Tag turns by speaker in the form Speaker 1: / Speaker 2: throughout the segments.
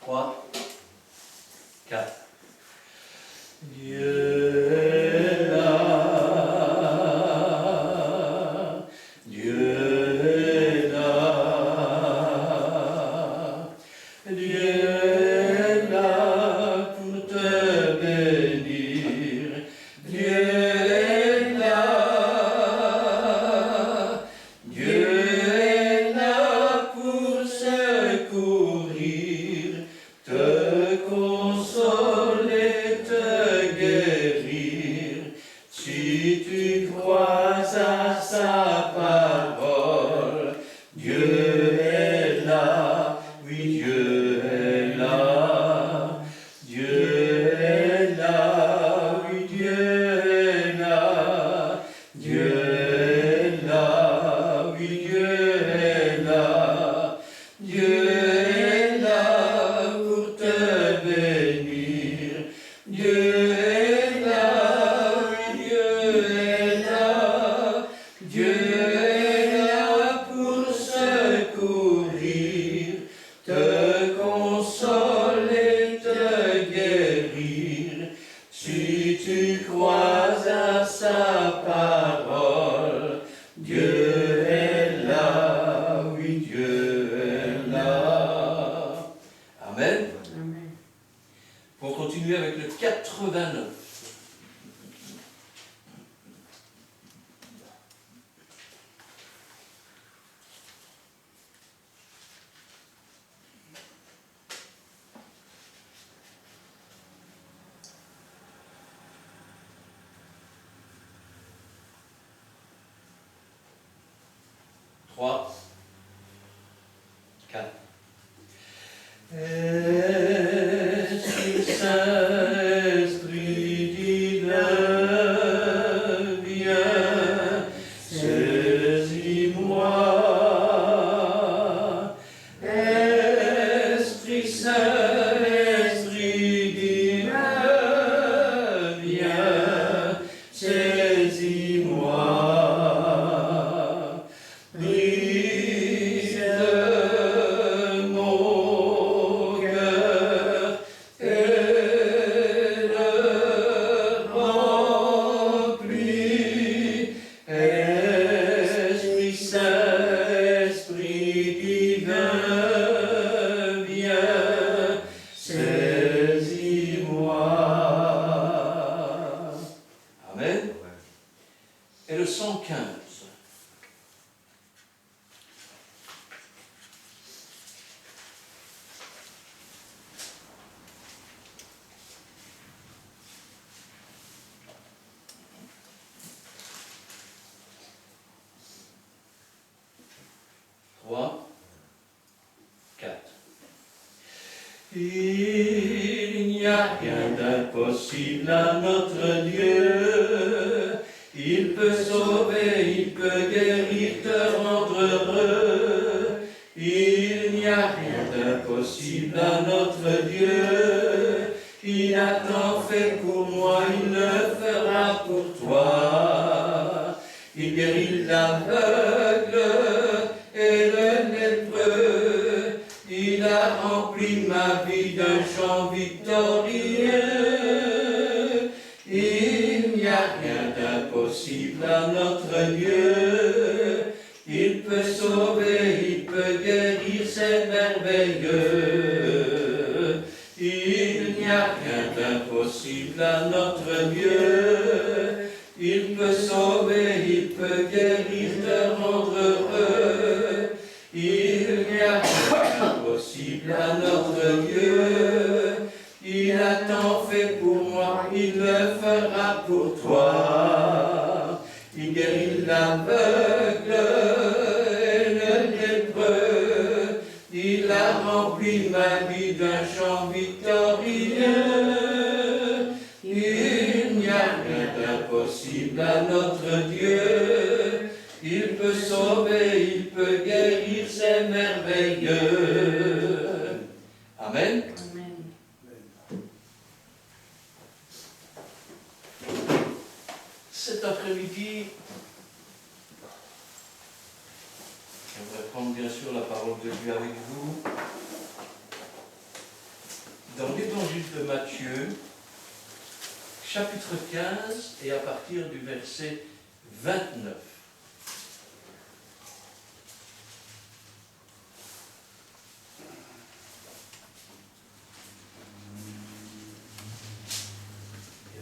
Speaker 1: 3, 4. Dieu est là, Dieu est là, Dieu est là pour te bénir, Dieu est là, Dieu est là pour secourir, te consoler, te guérir, si tu crois à sa parole. Dieu est là, oui Dieu est là, Dieu est là, oui Dieu est là, Dieu est là, oui Dieu est là, Dieu est là pour te bénir, Dieu est là, oui Dieu est là, Dieu est là pour secourir, te consoler, te guérir, si tu crois à sa parole. Dieu est là, oui Dieu est là. Amen.
Speaker 2: Amen.
Speaker 1: Pour continuer avec le 89. Trois, 4. Esprit Saint, Esprit divin, viens, saisis-moi. Esprit Saint, Esprit divin, viens, saisis-moi. Brise mon cœur et le remplis. Esprit Saint, Esprit divin, viens, saisis-moi. Amen. Et le 115. Trois, 4. Il n'y a rien d'impossible à notre Dieu. Il peut sauver, il peut guérir, te rendre heureux. Il n'y a rien d'impossible à notre Dieu. Il a tant fait pour moi, il le fera pour toi. Il guérit l'aveugle et le lépreux. Il a rempli ma vie d'un chant victorieux. Il n'y a rien d'impossible à notre Dieu. Il peut sauver, il peut guérir, c'est merveilleux. Il n'y a rien d'impossible à notre Dieu. Il peut sauver, il peut guérir, te rendre heureux. Il n'y a rien d'impossible à notre Dieu. Il a tant fait pour moi, il le fera pour toi. Il guérit l'aveugle et le lépreux. Il a rempli ma vie d'un chant victorieux. Il n'y a rien d'impossible à notre Dieu. Il peut sauver, il peut guérir, c'est merveilleux. Amen.
Speaker 2: Amen.
Speaker 1: Cet après-midi, j'aimerais prendre bien sûr la parole de Dieu avec vous. de Matthieu, chapitre 15, et à partir du verset 29.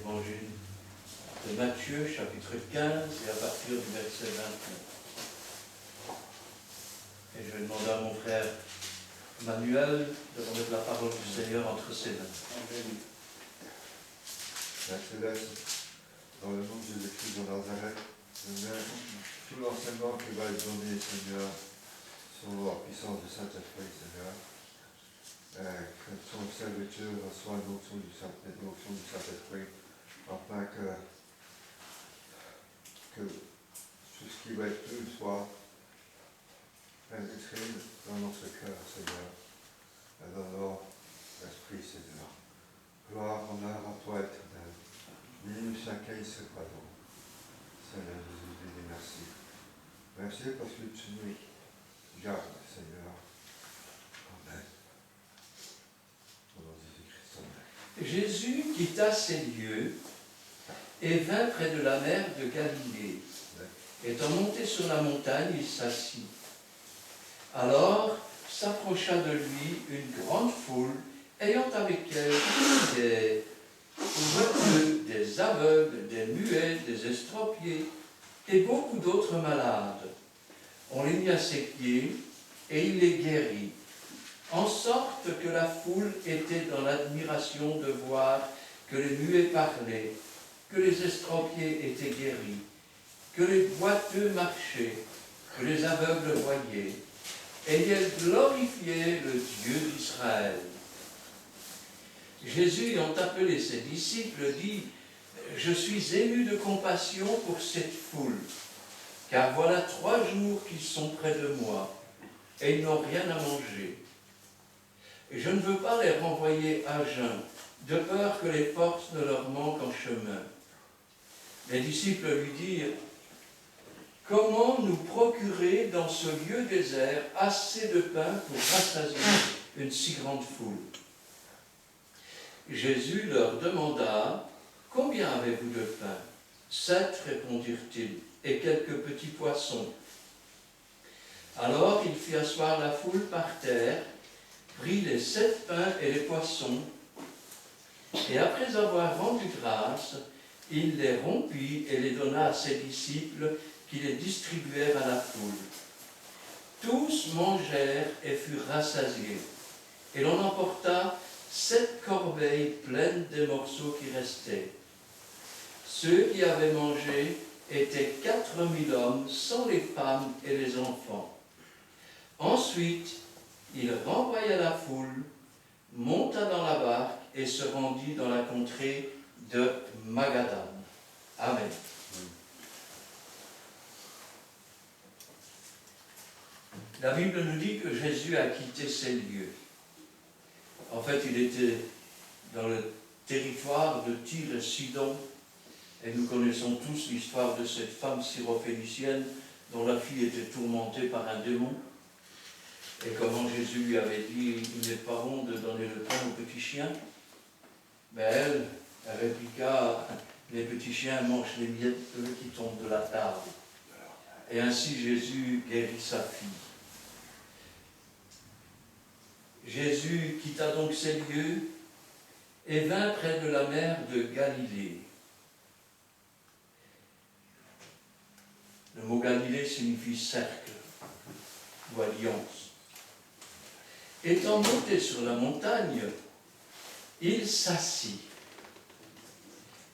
Speaker 1: Évangile de Matthieu, chapitre 15, et à partir du verset 29. Et je vais demander à mon frère Manuel de remettre la parole du Seigneur entre ses mains.
Speaker 2: Amen. Père Céleste, dans le nom de Jésus-Christ de Nazareth, je mets tout l'enseignement qui va être donné, Seigneur, sur la puissance du Saint-Esprit, Seigneur. Que ton serviteur reçoit l'onction du Saint-Esprit, afin que tout ce qui va être lu soit pénétré dans notre cœur, Seigneur, et dans notre esprit, Seigneur. Gloire, honneur à toi, éternel. Bénis chacun ce pardon. Seigneur Jésus, je dis merci. Merci parce que tu nous gardes, Seigneur. Amen. Au nom de Jésus-Christ, amen.
Speaker 1: Jésus quitta ces lieux et vint près de la mer de Galilée. Étant monté sur la montagne, il s'assit. Alors s'approcha de lui une grande foule, ayant avec elle des boiteux, des aveugles, des muets, des estropiés et beaucoup d'autres malades. On les mit à ses pieds et il les guérit, en sorte que la foule était dans l'admiration de voir que les muets parlaient, que les estropiés étaient guéris, que les boiteux marchaient, que les aveugles voyaient, et elle glorifiait le Dieu d'Israël. Jésus, ayant appelé ses disciples, dit « Je suis ému de compassion pour cette foule, car voilà 3 jours qu'ils sont près de moi, et ils n'ont rien à manger. Et je ne veux pas les renvoyer à jeun, de peur que les forces ne leur manquent en chemin. » Les disciples lui dirent « Comment nous procurer dans ce lieu désert assez de pain pour rassasier une si grande foule ?» Jésus leur demanda « Combien avez-vous de pain ?» 7, répondirent-ils, et quelques petits poissons. Alors il fit asseoir la foule par terre, prit les 7 pains et les poissons, et après avoir rendu grâce, il les rompit et les donna à ses disciples qui les distribuèrent à la foule. Tous mangèrent et furent rassasiés, et l'on emporta 7 corbeilles pleines des morceaux qui restaient. Ceux qui avaient mangé étaient 4000 hommes, sans les femmes et les enfants. Ensuite, il renvoya la foule, monta dans la barque et se rendit dans la contrée de Magadan. Amen. La Bible nous dit que Jésus a quitté ces lieux. En fait, il était dans le territoire de Tyr et Sidon, et nous connaissons tous l'histoire de cette femme syrophénicienne dont la fille était tourmentée par un démon, et comment Jésus lui avait dit « Il n'est pas bon de donner le pain aux petits chiens ». Mais elle répliqua « Les petits chiens mangent les miettes qui tombent de la table ». Et ainsi Jésus guérit sa fille. Jésus quitta donc ces lieux et vint près de la mer de Galilée. Le mot Galilée signifie cercle ou alliance. Étant monté sur la montagne, il s'assit.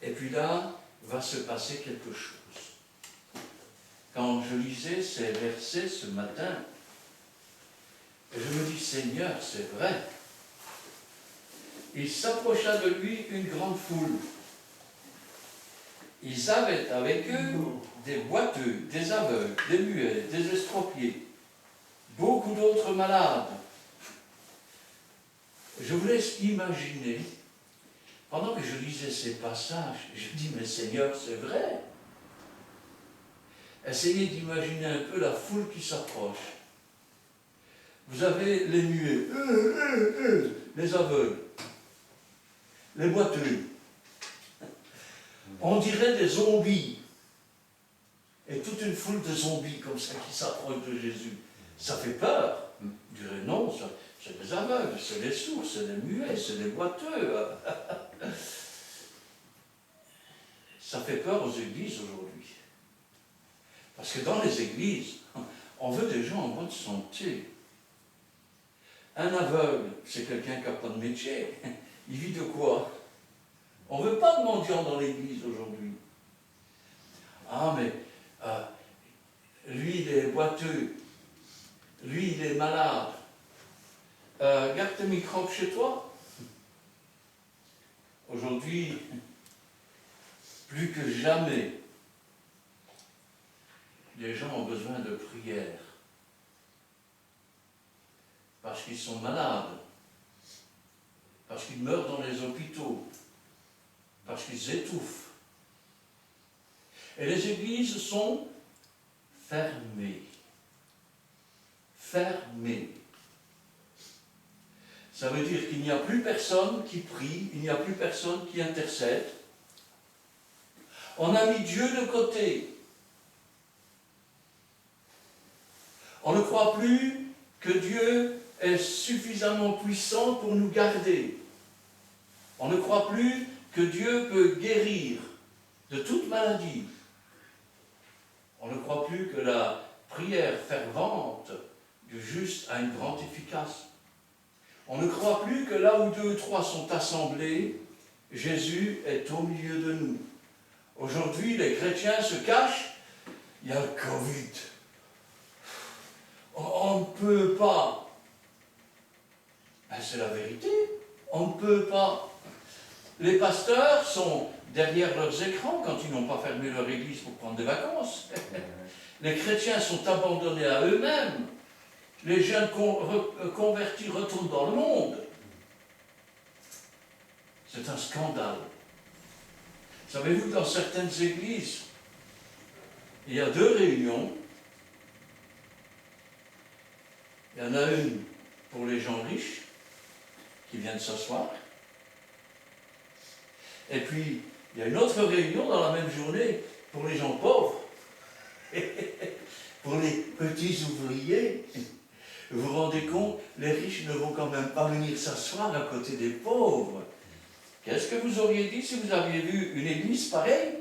Speaker 1: Et puis là, va se passer quelque chose. Quand je lisais ces versets ce matin, je me dis, Seigneur, c'est vrai. Il s'approcha de lui une grande foule. Ils avaient avec eux des boiteux, des aveugles, des muets, des estropiés, beaucoup d'autres malades. Je vous laisse imaginer, pendant que je lisais ces passages, je dis, mais Seigneur, c'est vrai. Essayez d'imaginer un peu la foule qui s'approche. Vous avez les muets, les aveugles. les boiteux. On dirait des zombies. Et toute une foule de zombies comme ça qui s'approchent de Jésus. Ça fait peur. Je dirais non, c'est des aveugles, c'est des sourds, c'est des muets, c'est des boiteux. Ça fait peur aux églises aujourd'hui. Parce que dans les églises, on veut des gens en bonne santé. Un aveugle, c'est quelqu'un qui n'a pas de métier. Il vit de quoi? On ne veut pas de mendiants dans l'église aujourd'hui. Ah, mais lui, il est boiteux. Lui, il est malade. Garde tes microbes chez toi. Aujourd'hui, plus que jamais, les gens ont besoin de prière. Parce qu'ils sont malades. Parce qu'ils meurent dans les hôpitaux. Parce qu'ils étouffent. Et les églises sont fermées. Fermées. Ça veut dire qu'il n'y a plus personne qui prie, il n'y a plus personne qui intercède. On a mis Dieu de côté. On ne croit plus que Dieu est suffisamment puissant pour nous garder. On ne croit plus que Dieu peut guérir de toute maladie. On ne croit plus que la prière fervente du juste a une grande efficace. On ne croit plus que là où 2 ou 3 sont assemblés, Jésus est au milieu de nous. Aujourd'hui, les chrétiens se cachent, il y a le Covid. On ne peut pas. Ben, c'est la vérité. On ne peut pas. Les pasteurs sont derrière leurs écrans quand ils n'ont pas fermé leur église pour prendre des vacances. Les chrétiens sont abandonnés à eux-mêmes. Les jeunes convertis retournent dans le monde. C'est un scandale. Savez-vous, dans certaines églises, il y a 2 réunions. Il y en a une pour les gens riches qui viennent s'asseoir. Et puis, il y a une autre réunion dans la même journée pour les gens pauvres. Pour les petits ouvriers. Vous vous rendez compte, les riches ne vont quand même pas venir s'asseoir à côté des pauvres. Qu'est-ce que vous auriez dit si vous aviez vu une église pareille?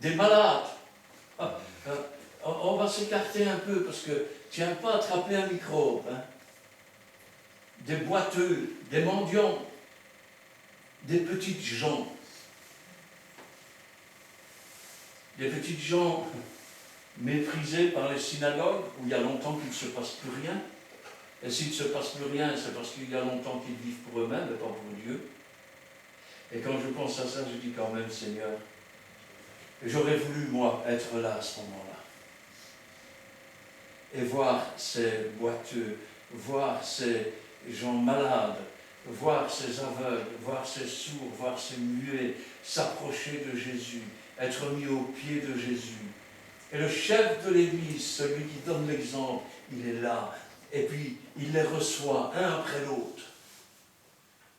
Speaker 1: Des malades. On va s'écarter un peu parce que tu n'aimes pas attraper un microbe. Hein. Des boiteux, des mendiants, des petites gens. Des petites gens méprisés par les synagogues où il y a longtemps qu'il ne se passe plus rien. Et s'il ne se passe plus rien, c'est parce qu'il y a longtemps qu'ils vivent pour eux-mêmes et pas pour Dieu. Et quand je pense à ça, je dis quand même, Seigneur, j'aurais voulu, moi, être là à ce moment-là. Et voir ces boiteux, voir ces gens malades, voir ces aveugles, voir ces sourds, voir ces muets s'approcher de Jésus, être mis aux pieds de Jésus. Et le chef de l'Église, celui qui donne l'exemple, il est là. Et puis, il les reçoit, un après l'autre.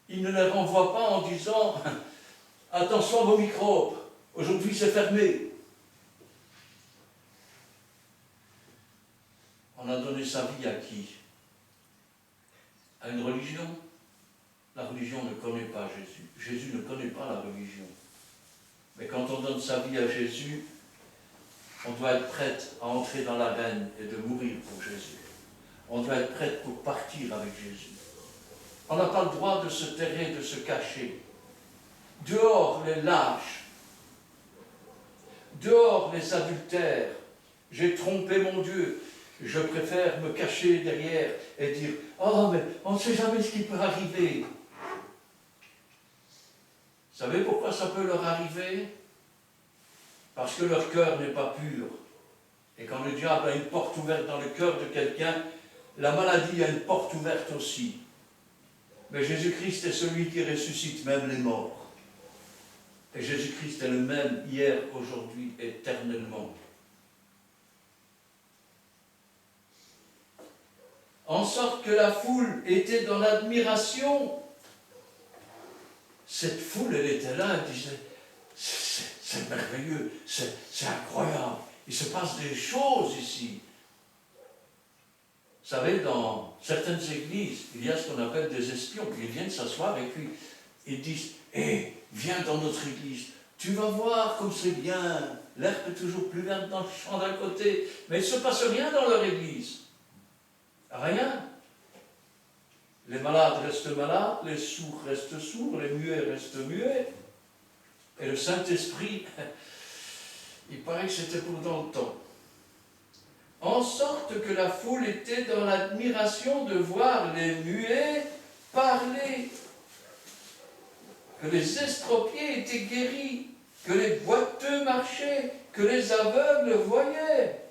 Speaker 1: Il ne les renvoie pas en disant « Attention à vos microbes, aujourd'hui c'est fermé ». On a donné sa vie à qui? À une religion? La religion ne connaît pas Jésus. Jésus ne connaît pas la religion. Mais quand on donne sa vie à Jésus, on doit être prête à entrer dans l'arène et de mourir pour Jésus. On doit être prête pour partir avec Jésus. On n'a pas le droit de se terrer, de se cacher. Dehors les lâches. Dehors les adultères. J'ai trompé mon Dieu. Je préfère me cacher derrière et dire « Oh, mais on ne sait jamais ce qui peut arriver. » Vous savez pourquoi ça peut leur arriver? Parce que leur cœur n'est pas pur. Et quand le diable a une porte ouverte dans le cœur de quelqu'un, la maladie a une porte ouverte aussi. Mais Jésus-Christ est celui qui ressuscite même les morts. Et Jésus-Christ est le même hier, aujourd'hui, éternellement. En sorte que la foule était dans l'admiration. cette foule, elle était là, elle disait, c'est merveilleux, c'est incroyable, il se passe des choses ici. Vous savez, dans certaines églises, il y a ce qu'on appelle des espions. Ils viennent s'asseoir et puis ils disent « Hé, viens dans notre église, tu vas voir comme c'est bien, l'herbe est toujours plus verte dans le champ d'à côté. » Mais il ne se passe rien dans leur église. Rien. Les malades restent malades, les sourds restent sourds, les muets restent muets. Et le Saint-Esprit, il paraît que c'était pour dans le temps. En sorte que la foule était dans l'admiration de voir les muets parler, que les estropiés étaient guéris, que les boiteux marchaient, que les aveugles voyaient.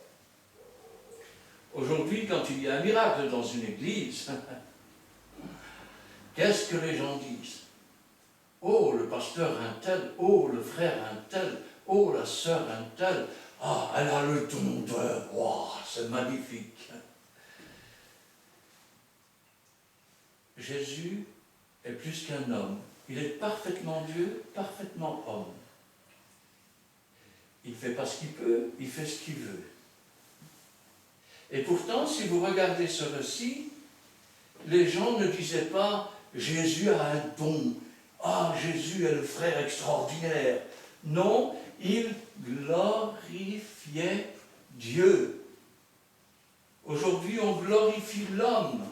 Speaker 1: Aujourd'hui, quand il y a un miracle dans une église, qu'est-ce que les gens disent? Oh, le pasteur un tel, oh, le frère un tel, oh, la sœur un tel, ah, elle a le don de... Wow, c'est magnifique. Jésus est plus qu'un homme. Il est parfaitement Dieu, parfaitement homme. Il ne fait pas ce qu'il peut, il fait ce qu'il veut. Et pourtant, si vous regardez ce récit, les gens ne disaient pas « Jésus a un don »,« Ah, Jésus est le frère extraordinaire ». Non, ils glorifiaient Dieu. Aujourd'hui, on glorifie l'homme.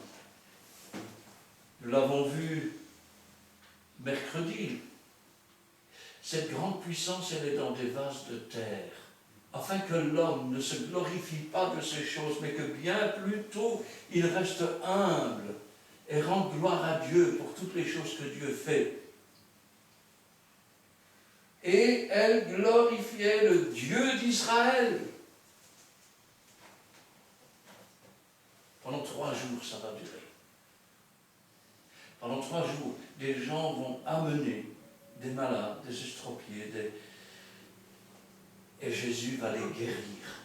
Speaker 1: Nous l'avons vu mercredi. Cette grande puissance, elle est dans des vases de terre, afin que l'homme ne se glorifie pas de ces choses, mais que bien plutôt il reste humble et rende gloire à Dieu pour toutes les choses que Dieu fait. Et elle glorifiait le Dieu d'Israël. Pendant 3 jours, ça va durer. Pendant 3 jours, des gens vont amener des malades, des estropiés, et Jésus va les guérir.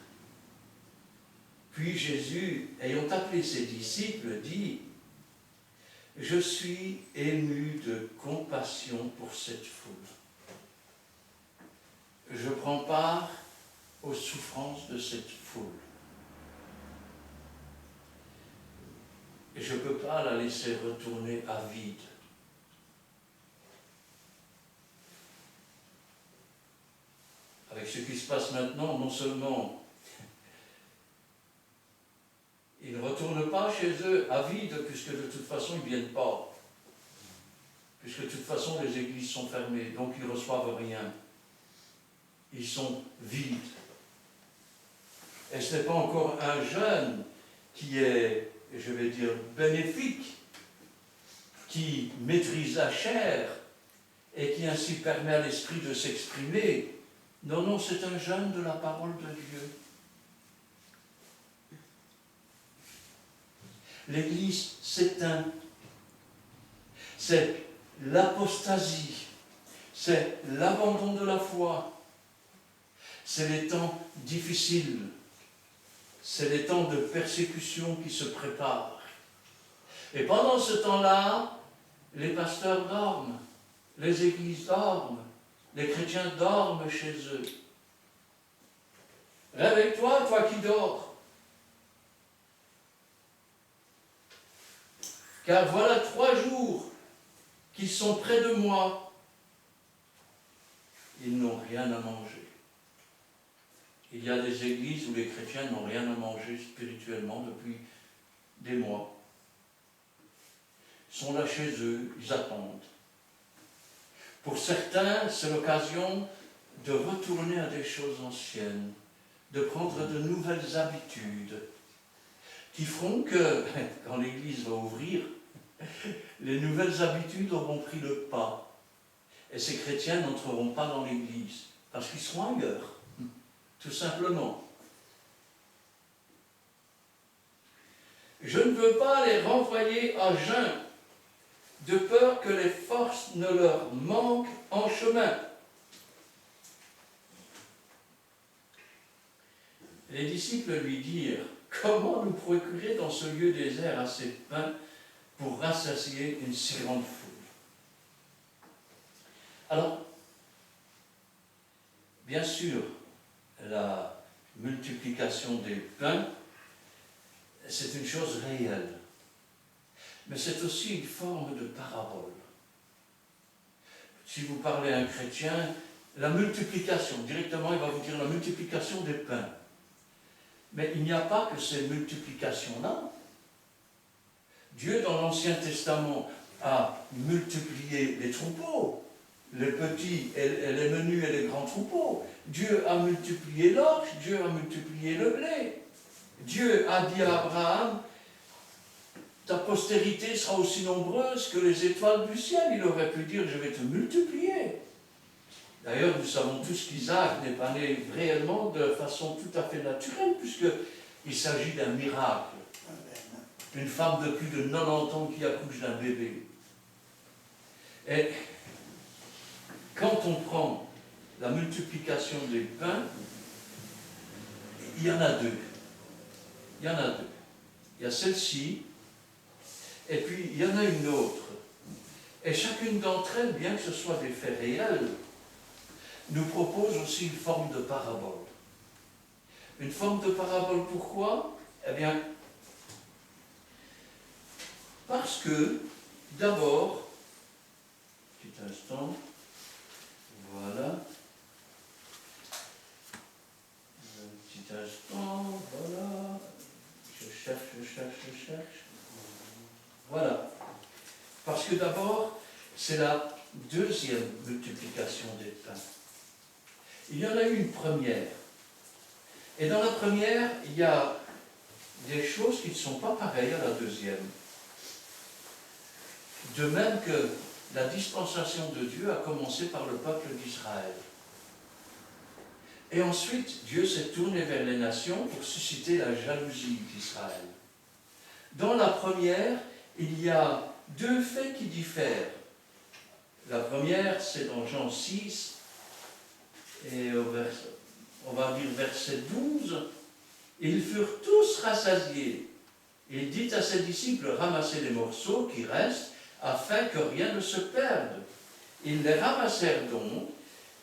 Speaker 1: Puis Jésus, ayant appelé ses disciples, dit « Je suis ému de compassion pour cette foule. Je prends part aux souffrances de cette foule. Et je ne peux pas la laisser retourner à vide. Avec ce qui se passe maintenant, non seulement ils ne retournent pas chez eux à vide, puisque de toute façon ils ne viennent pas. Puisque de toute façon les églises sont fermées, donc ils ne reçoivent rien. Ils sont vides. Et ce n'est pas encore un jeûne qui est, je vais dire, bénéfique, qui maîtrise la chair et qui ainsi permet à l'esprit de s'exprimer. Non, non, c'est un jeûne de la parole de Dieu. L'Église s'éteint. C'est l'apostasie. C'est l'abandon de la foi. C'est les temps difficiles. C'est les temps de persécution qui se préparent. Et pendant ce temps-là, les pasteurs dorment, les églises dorment, les chrétiens dorment chez eux. Réveille-toi, toi qui dors. Car voilà 3 jours qu'ils sont près de moi. Ils n'ont rien à manger. Il y a des églises où les chrétiens n'ont rien à manger spirituellement depuis des mois. Ils sont là chez eux, ils attendent. Pour certains, c'est l'occasion de retourner à des choses anciennes, de prendre de nouvelles habitudes, qui feront que, quand l'Église va ouvrir, les nouvelles habitudes auront pris le pas. Et ces chrétiens n'entreront pas dans l'Église, parce qu'ils seront ailleurs. Tout simplement. Je ne veux pas les renvoyer à jeun, de peur que les forces ne leur manquent en chemin. Les disciples lui dirent, « Comment nous procurer dans ce lieu désert assez de pain pour rassasier une si grande foule ?» Alors, bien sûr, la multiplication des pains, c'est une chose réelle, mais c'est aussi une forme de parabole. Si vous parlez à un chrétien, la multiplication, directement il va vous dire la multiplication des pains. Mais il n'y a pas que ces multiplications-là. Dieu, dans l'Ancien Testament, a multiplié les troupeaux, les petits, et les menus et les grands troupeaux. Dieu a multiplié l'orge, Dieu a multiplié le blé. Dieu a dit à Abraham, ta postérité sera aussi nombreuse que les étoiles du ciel. Il aurait pu dire, je vais te multiplier. D'ailleurs, nous savons tous qu'Isaac n'est pas né réellement de façon tout à fait naturelle, puisqu'il s'agit d'un miracle. Une femme de plus de 90 ans qui accouche d'un bébé. Et quand on prend la multiplication des pains, il y en a deux. Il y en a deux. Il y a celle-ci, et puis il y en a une autre. Et chacune d'entre elles, bien que ce soit des faits réels, nous propose aussi une forme de parabole. Une forme de parabole, pourquoi? Eh bien, parce que, d'abord, petit instant, voilà, un petit instant, voilà, je cherche, voilà. Parce que d'abord, c'est la deuxième multiplication des pains. Il y en a eu une première. Et dans la première, il y a des choses qui ne sont pas pareilles à la deuxième. De même que la dispensation de Dieu a commencé par le peuple d'Israël. Et ensuite, Dieu s'est tourné vers les nations pour susciter la jalousie d'Israël. Dans la première, il y a deux faits qui diffèrent. La première, c'est dans Jean 6, et on va dire verset 12, ils furent tous rassasiés. Il dit à ses disciples, ramassez les morceaux qui restent, afin que rien ne se perde. Ils les ramassèrent donc,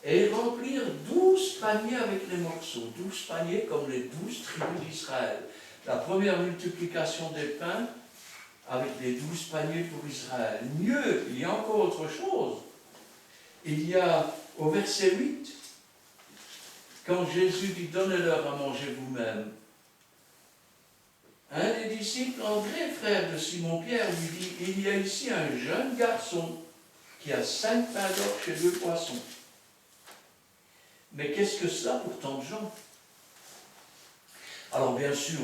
Speaker 1: et remplirent 12 paniers avec les morceaux, 12 paniers comme les 12 tribus d'Israël. La première multiplication des pains, avec les 12 paniers pour Israël. Mieux, il y a encore autre chose. Il y a au verset 8, quand Jésus dit « Donnez-leur à manger vous-même », un des disciples, André, frère de Simon-Pierre, lui dit « Il y a ici un jeune garçon qui a 5 pains d'orge et 2 poissons. » Mais qu'est-ce que cela pour tant de gens? Alors bien sûr,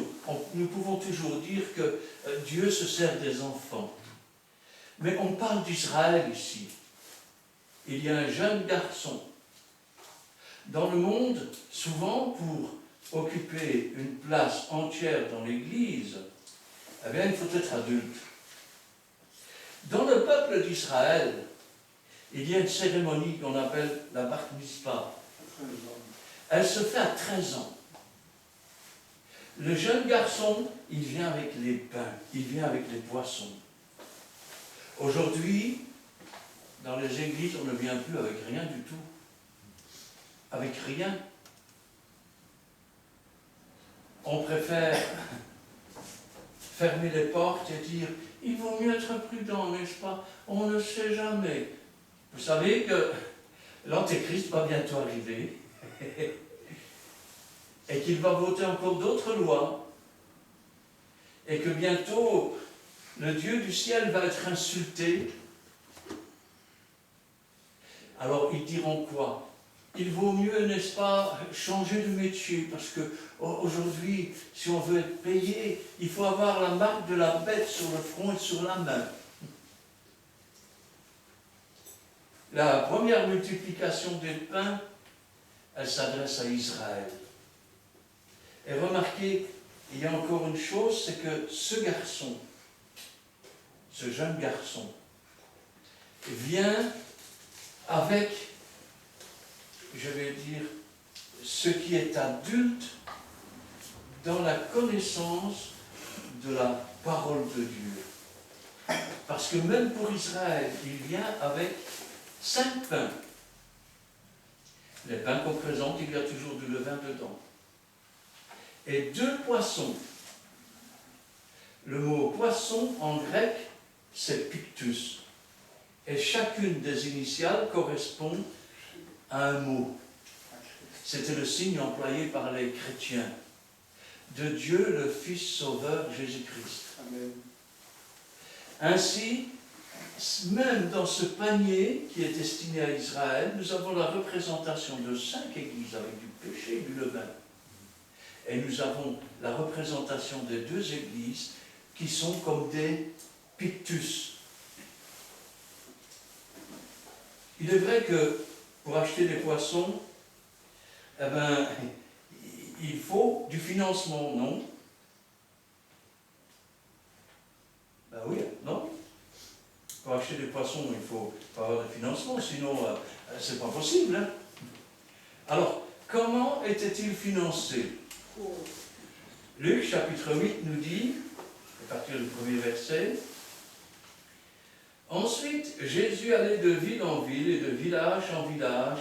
Speaker 1: nous pouvons toujours dire que Dieu se sert des enfants. Mais on parle d'Israël ici. Il y a un jeune garçon. Dans le monde, souvent pour occuper une place entière dans l'Église, eh bien, il faut être adulte. Dans le peuple d'Israël, il y a une cérémonie qu'on appelle la Bar Mitzvah. Elle se fait à 13 ans. Le jeune garçon, il vient avec les pains, il vient avec les poissons. Aujourd'hui, dans les églises, on ne vient plus avec rien du tout. Avec rien. On préfère fermer les portes et dire « Il vaut mieux être prudent, n'est-ce pas? On ne sait jamais. » Vous savez que l'Antéchrist va bientôt arriver et qu'il va voter encore d'autres lois et que bientôt le Dieu du ciel va être insulté. Alors ils diront quoi? Il vaut mieux, n'est-ce pas, changer de métier, parce que aujourd'hui, si on veut être payé, il faut avoir la marque de la bête sur le front et sur la main. La première multiplication des pains, elle s'adresse à Israël. Et remarquez, il y a encore une chose, c'est que ce garçon, ce jeune garçon, vient avec, je vais dire, ce qui est adulte dans la connaissance de la parole de Dieu. Parce que même pour Israël, il vient avec 5 pains Les pains qu'on présente, il y a toujours du levain dedans. Et 2 poissons. Le mot poisson en grec, c'est pictus. Et chacune des initiales correspond à un mot. C'était le signe employé par les chrétiens de Dieu, le Fils Sauveur Jésus-Christ.
Speaker 3: Amen.
Speaker 1: Ainsi, même dans ce panier qui est destiné à Israël, nous avons la représentation de 5 églises avec du péché et du levain. Et nous avons la représentation des 2 églises qui sont comme des pictus. Il est vrai que pour acheter des poissons, eh ben, il faut du financement, non? Ben oui, non? Pour acheter des poissons, il faut avoir du financement, sinon c'est pas possible. Hein? Alors, comment était-il financé? Luc chapitre 8 nous dit, à partir du premier verset, « Ensuite, Jésus allait de ville en ville et de village en village,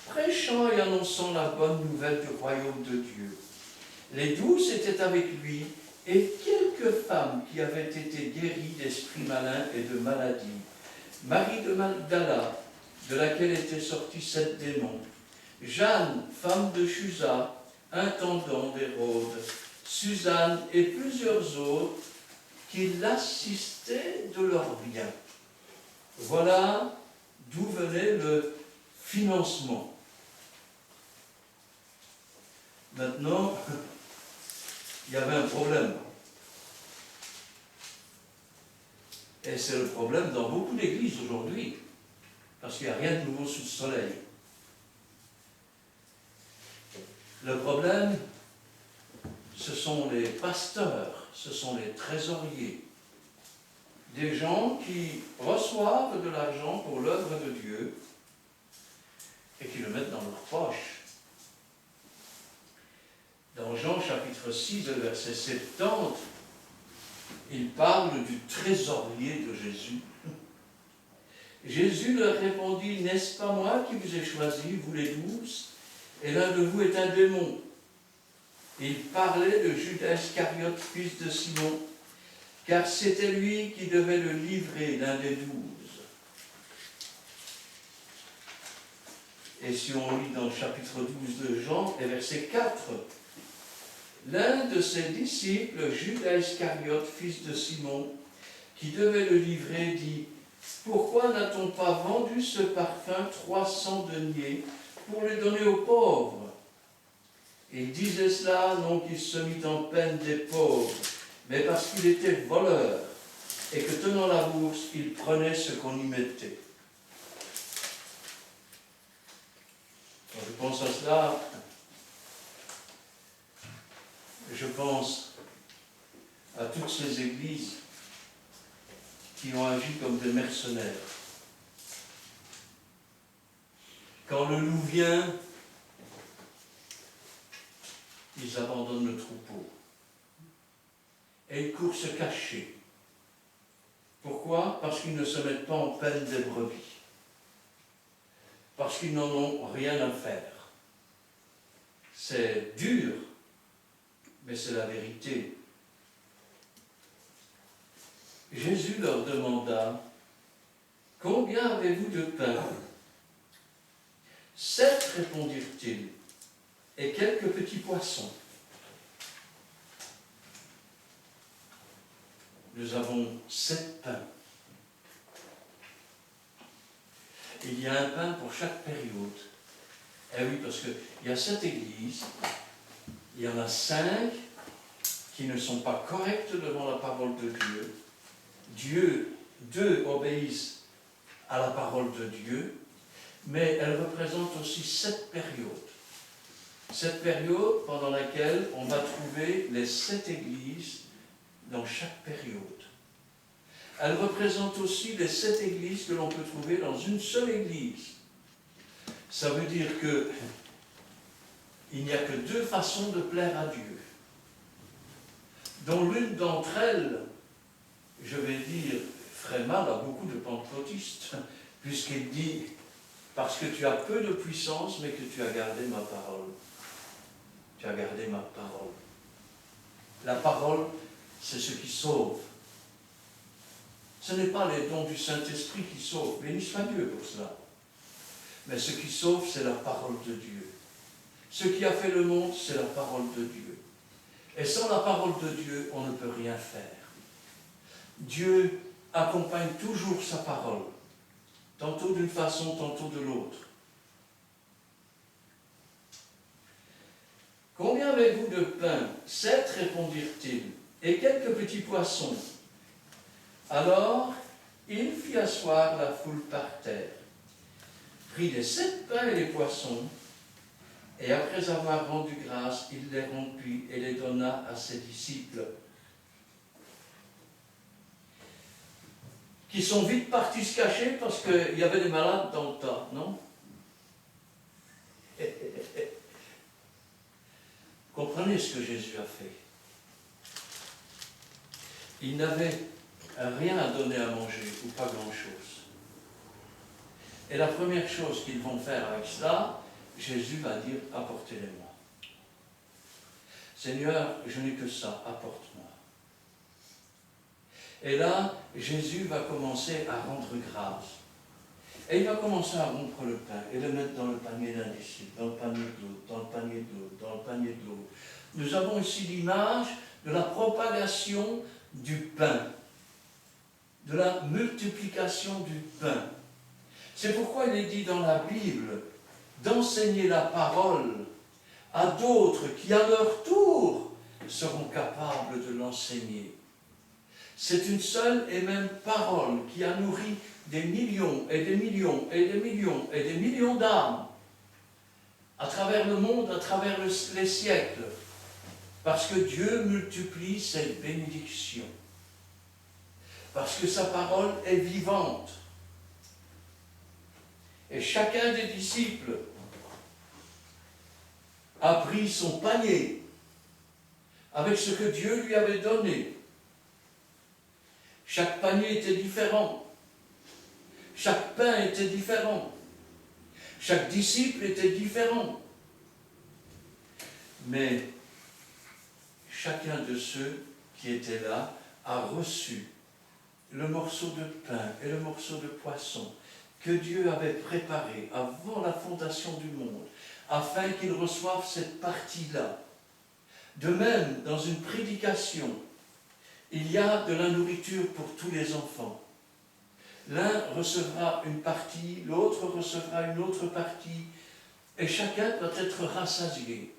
Speaker 1: prêchant et annonçant la bonne nouvelle du royaume de Dieu. Les 12 étaient avec lui, et quelques femmes qui avaient été guéries d'esprits malins et de maladies. Marie de Magdala, de laquelle étaient sortis 7 démons. Jeanne, femme de Chusa, intendant d'Hérode. Suzanne et plusieurs autres qui l'assistaient de leurs biens. » Voilà d'où venait le financement. Maintenant, il y avait un problème. Et c'est le problème dans beaucoup d'églises aujourd'hui, parce qu'il n'y a rien de nouveau sous le soleil. Le problème, ce sont les pasteurs, ce sont les trésoriers, des gens qui reçoivent de l'argent pour l'œuvre de Dieu et qui le mettent dans leur poche. Dans Jean chapitre 6, verset 70, il parle du trésorier de Jésus. Jésus leur répondit, « N'est-ce pas moi qui vous ai choisi, vous les 12, et l'un de vous est un démon ?» Il parlait de Judas Iscariote, fils de Simon, car c'était lui qui devait le livrer, l'un des 12. Et si on lit dans le chapitre 12 de Jean, et verset 4, l'un de ses disciples, Judas Iscariote, fils de Simon, qui devait le livrer, dit, « Pourquoi n'a-t-on pas vendu ce parfum 300 deniers pour le donner aux pauvres ?» Il disait cela, non qu'il se mit en peine des pauvres, mais parce qu'il était voleur, et que tenant la bourse, il prenait ce qu'on y mettait. Quand je pense à cela, je pense à toutes ces églises qui ont agi comme des mercenaires. Quand le loup vient, ils abandonnent le troupeau et ils courent se cacher. Pourquoi? Parce qu'ils ne se mettent pas en peine des brebis. Parce qu'ils n'en ont rien à faire. C'est dur, mais c'est la vérité. Jésus leur demanda, « Combien avez-vous de pain ?» 7, répondirent-ils, et quelques petits poissons. Nous avons 7 pains. Il y a un pain pour chaque période. Eh oui, parce qu'il y a 7 églises, il y en a 5 qui ne sont pas correctes devant la parole de Dieu. 2 obéissent à la parole de Dieu, mais elles représentent aussi 7 périodes. Cette période pendant laquelle on va trouver les 7 églises dans chaque période. Elle représente aussi les 7 églises que l'on peut trouver dans une seule église. Ça veut dire que il n'y a que 2 façons de plaire à Dieu, dont l'une d'entre elles, je vais dire, ferait mal à beaucoup de pentecôtistes, puisqu'il dit parce que tu as peu de puissance, mais que tu as gardé ma parole. Tu as gardé ma parole. La parole, c'est ce qui sauve. Ce n'est pas les dons du Saint-Esprit qui sauvent, béni soit Dieu pour cela. Mais ce qui sauve, c'est la parole de Dieu. Ce qui a fait le monde, c'est la parole de Dieu. Et sans la parole de Dieu, on ne peut rien faire. Dieu accompagne toujours sa parole, tantôt d'une façon, tantôt de l'autre. Combien avez-vous de pain? 7, répondirent-ils, et quelques petits poissons. Alors, il fit asseoir la foule par terre, prit les 7 pains et les poissons, et après avoir rendu grâce, il les rompit et les donna à ses disciples, qui sont vite partis se cacher parce qu'il y avait des malades dans le tas, non? Comprenez ce que Jésus a fait. Il n'avait rien à donner à manger, ou pas grand-chose. Et la première chose qu'ils vont faire avec cela, Jésus va dire, apportez-les-moi. Seigneur, je n'ai que ça, apporte-moi. Et là, Jésus va commencer à rendre grâce. Et il va commencer à rompre le pain et le mettre dans le panier d'un disciple, dans le panier de l'autre, dans le panier de l'autre, dans le panier de l'autre. Nous avons ici l'image de la propagation du pain, de la multiplication du pain. C'est pourquoi il est dit dans la Bible d'enseigner la parole à d'autres qui, à leur tour, seront capables de l'enseigner. C'est une seule et même parole qui a nourri des millions et des millions et des millions et des millions d'âmes à travers le monde, à travers les siècles, parce que Dieu multiplie ses bénédictions, parce que sa parole est vivante. Et chacun des disciples a pris son panier avec ce que Dieu lui avait donné. Chaque panier était différent. Chaque pain était différent. Chaque disciple était différent. Mais chacun de ceux qui étaient là a reçu le morceau de pain et le morceau de poisson que Dieu avait préparé avant la fondation du monde, afin qu'ils reçoivent cette partie-là. De même, dans une prédication, il y a de la nourriture pour tous les enfants. L'un recevra une partie, l'autre recevra une autre partie, et chacun doit être rassasié.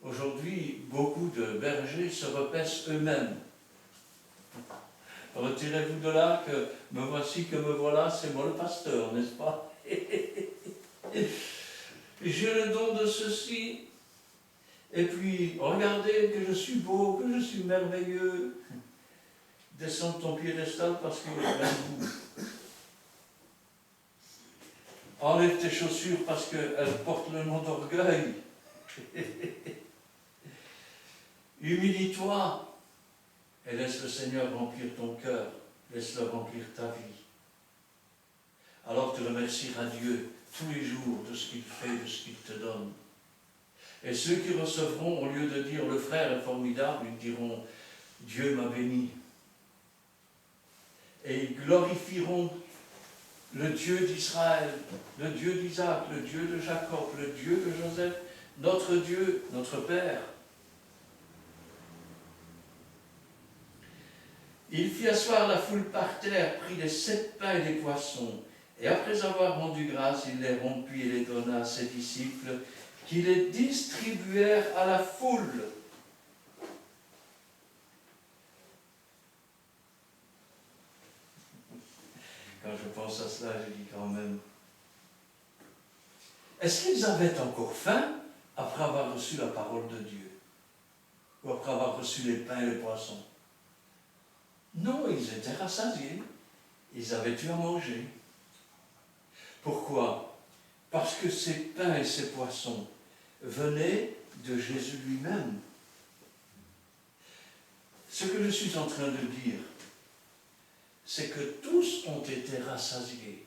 Speaker 1: Aujourd'hui, beaucoup de bergers se repaissent eux-mêmes. Retirez-vous de là que me voici, que me voilà, c'est moi le pasteur, n'est-ce pas? J'ai le don de ceci, et puis regardez que je suis beau, que je suis merveilleux. Descends de ton piédestal parce qu'il y a un goût. Enlève tes chaussures parce qu'elles portent le nom d'orgueil. Humilie-toi et laisse le Seigneur remplir ton cœur, laisse-le remplir ta vie. Alors tu remercieras Dieu tous les jours de ce qu'il fait, de ce qu'il te donne. Et ceux qui recevront, au lieu de dire le frère est formidable, ils diront Dieu m'a béni. Et ils glorifieront le Dieu d'Israël, le Dieu d'Isaac, le Dieu de Jacob, le Dieu de Joseph, notre Dieu, notre Père. Il fit asseoir la foule par terre, prit les 7 pains et les poissons, et après avoir rendu grâce, il les rompit et les donna à ses disciples, qui les distribuèrent à la foule. Quand je pense à cela, je dis quand même, est-ce qu'ils avaient encore faim après avoir reçu la parole de Dieu? Ou après avoir reçu les pains et les poissons? Non, ils étaient rassasiés. Ils avaient eu à manger. Pourquoi? Parce que ces pains et ces poissons venaient de Jésus lui-même. Ce que je suis en train de dire, c'est que tous ont été rassasiés.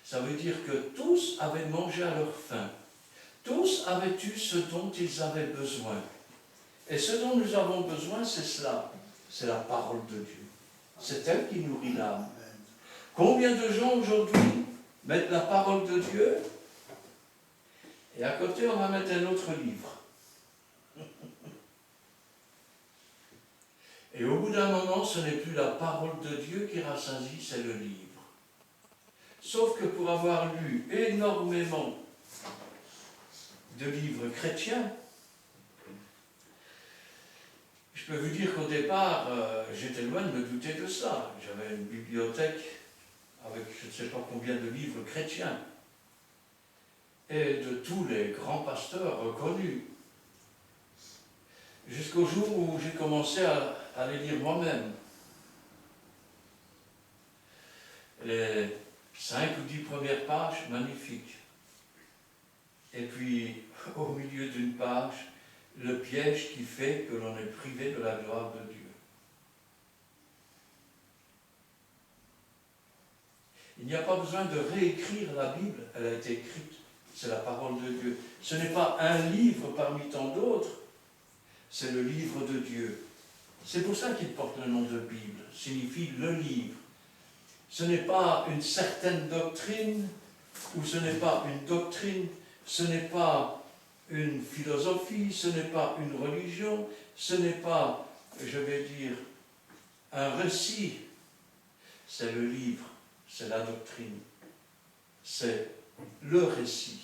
Speaker 1: Ça veut dire que tous avaient mangé à leur faim. Tous avaient eu ce dont ils avaient besoin. Et ce dont nous avons besoin, c'est cela. C'est la parole de Dieu. C'est elle qui nourrit l'âme. Combien de gens aujourd'hui mettent la parole de Dieu et à côté on va mettre un autre livre. Et au bout d'un moment, ce n'est plus la parole de Dieu qui rassasie, c'est le livre. Sauf que pour avoir lu énormément de livres chrétiens, je peux vous dire qu'au départ, j'étais loin de me douter de ça. J'avais une bibliothèque avec je ne sais pas combien de livres chrétiens et de tous les grands pasteurs reconnus. Jusqu'au jour où j'ai commencé à les lire moi-même. Les 5 ou 10 premières pages, magnifiques. Et puis, au milieu d'une page, le piège qui fait que l'on est privé de la gloire de Dieu. Il n'y a pas besoin de réécrire la Bible, elle a été écrite, c'est la parole de Dieu. Ce n'est pas un livre parmi tant d'autres, c'est le livre de Dieu. C'est pour ça qu'il porte le nom de Bible, signifie le livre. Ce n'est pas une certaine doctrine, ou ce n'est pas une doctrine, ce n'est pas une philosophie, ce n'est pas une religion, ce n'est pas, je vais dire, un récit. C'est le livre, c'est la doctrine, c'est le récit.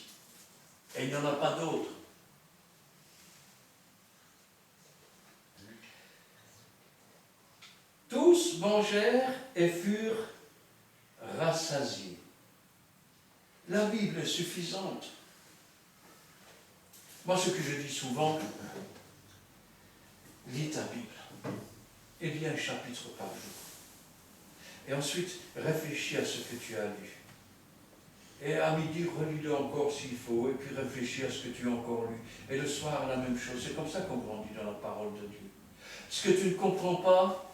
Speaker 1: Et il n'y en a pas d'autre. Tous mangèrent et furent rassasiés. La Bible est suffisante. Moi, ce que je dis souvent, lis ta Bible et lis un chapitre par jour. Et ensuite, réfléchis à ce que tu as lu. Et à midi, relis-le encore s'il faut, et puis réfléchis à ce que tu as encore lu. Et le soir, la même chose. C'est comme ça qu'on grandit dans la parole de Dieu. Ce que tu ne comprends pas,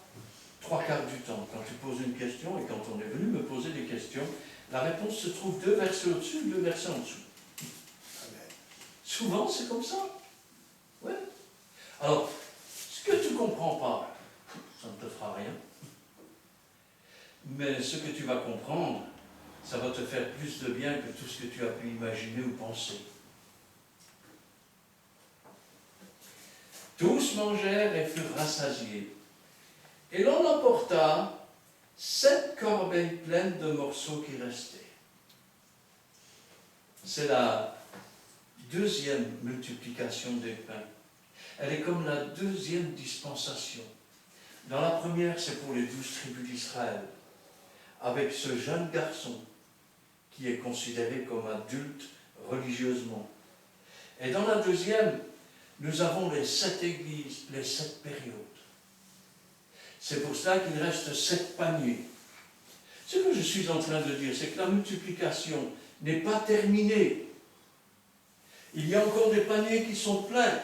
Speaker 1: 3/4 du temps, quand tu poses une question, et quand on est venu me poser des questions, la réponse se trouve 2 versets au-dessus, 2 versets en dessous. Souvent, c'est comme ça. Ouais. Alors, ce que tu ne comprends pas, ça ne te fera rien. Mais ce que tu vas comprendre, ça va te faire plus de bien que tout ce que tu as pu imaginer ou penser. Tous mangèrent et furent rassasiés. Et l'on emporta 7 corbeilles pleines de morceaux qui restaient. C'est la deuxième multiplication des pains. Elle est comme la deuxième dispensation. Dans la première, c'est pour les 12 tribus d'Israël, avec ce jeune garçon qui est considéré comme adulte religieusement. Et dans la deuxième, nous avons les 7 églises, les 7 périodes. C'est pour cela qu'il reste 7 paniers. Ce que je suis en train de dire, c'est que la multiplication n'est pas terminée. Il y a encore des paniers qui sont pleins.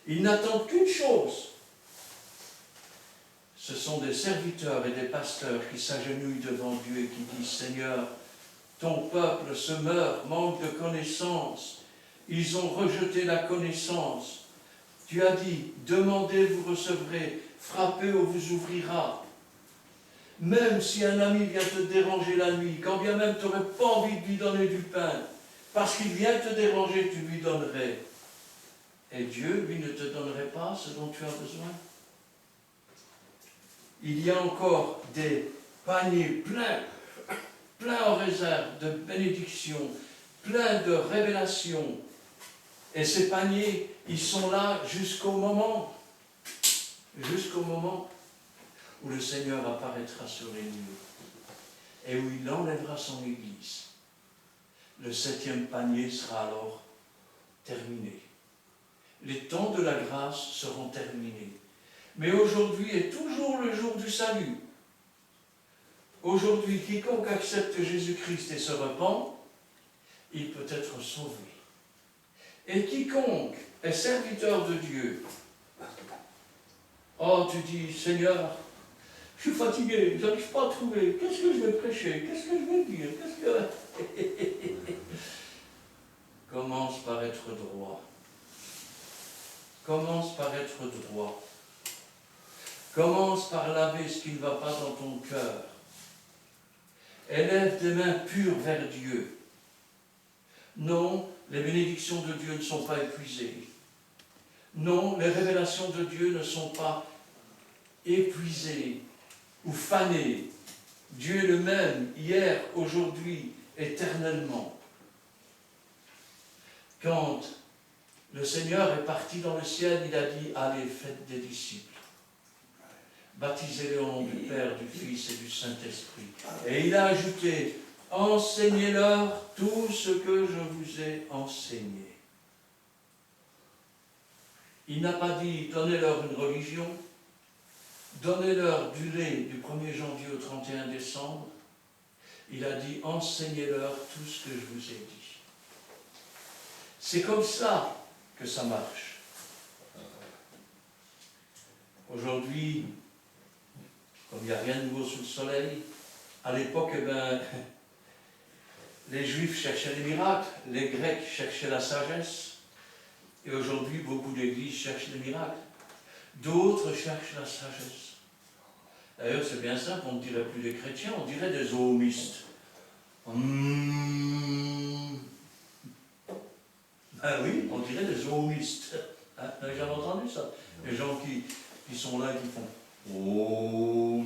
Speaker 1: Ils n'attendent qu'une chose. Ce sont des serviteurs et des pasteurs qui s'agenouillent devant Dieu et qui disent « Seigneur, ton peuple se meurt, manque de connaissance. Ils ont rejeté la connaissance. Tu as dit, demandez, vous recevrez, frappez, on vous ouvrira. Même si un ami vient te déranger la nuit, quand bien même tu n'aurais pas envie de lui donner du pain, parce qu'il vient te déranger, tu lui donnerais. Et Dieu, lui, ne te donnerait pas ce dont tu as besoin. Il y a encore des paniers pleins en réserve de bénédictions, pleins de révélations. Et ces paniers, ils sont là jusqu'au moment où le Seigneur apparaîtra sur les nuées et où il enlèvera son Église. Le 7e panier sera alors terminé. Les temps de la grâce seront terminés. Mais aujourd'hui est toujours le jour du salut. Aujourd'hui, quiconque accepte Jésus-Christ et se repent, il peut être sauvé. Et quiconque est serviteur de Dieu, oh, tu dis, Seigneur, Je suis fatigué, je n'arrive pas à trouver. Qu'est-ce que je vais prêcher? Qu'est-ce que je vais dire? Commence par être droit. Commence par être droit. Commence par laver ce qui ne va pas dans ton cœur. Élève des mains pures vers Dieu. Non, les bénédictions de Dieu ne sont pas épuisées. Non, les révélations de Dieu ne sont pas épuisées ou fanées. Dieu est le même, hier, aujourd'hui, éternellement. Quand le Seigneur est parti dans le ciel, il a dit, allez, faites des disciples. Baptisez-les au nom du Père, du Fils et du Saint-Esprit. Et il a ajouté, enseignez-leur tout ce que je vous ai enseigné. Il n'a pas dit, donnez-leur une religion, donnez-leur du lait du 1er janvier au 31 décembre. Il a dit, enseignez-leur tout ce que je vous ai dit. C'est comme ça que ça marche. Aujourd'hui, comme il n'y a rien de nouveau sous le soleil, à l'époque, les Juifs cherchaient les miracles, les Grecs cherchaient la sagesse, et aujourd'hui, beaucoup d'églises cherchent les miracles. D'autres cherchent la sagesse. D'ailleurs, c'est bien simple, on ne dirait plus des chrétiens, on dirait des zoomistes. Ben oui, on dirait des zoomistes. Hein, vous avez jamais entendu ça? Les gens qui sont là et qui font oh,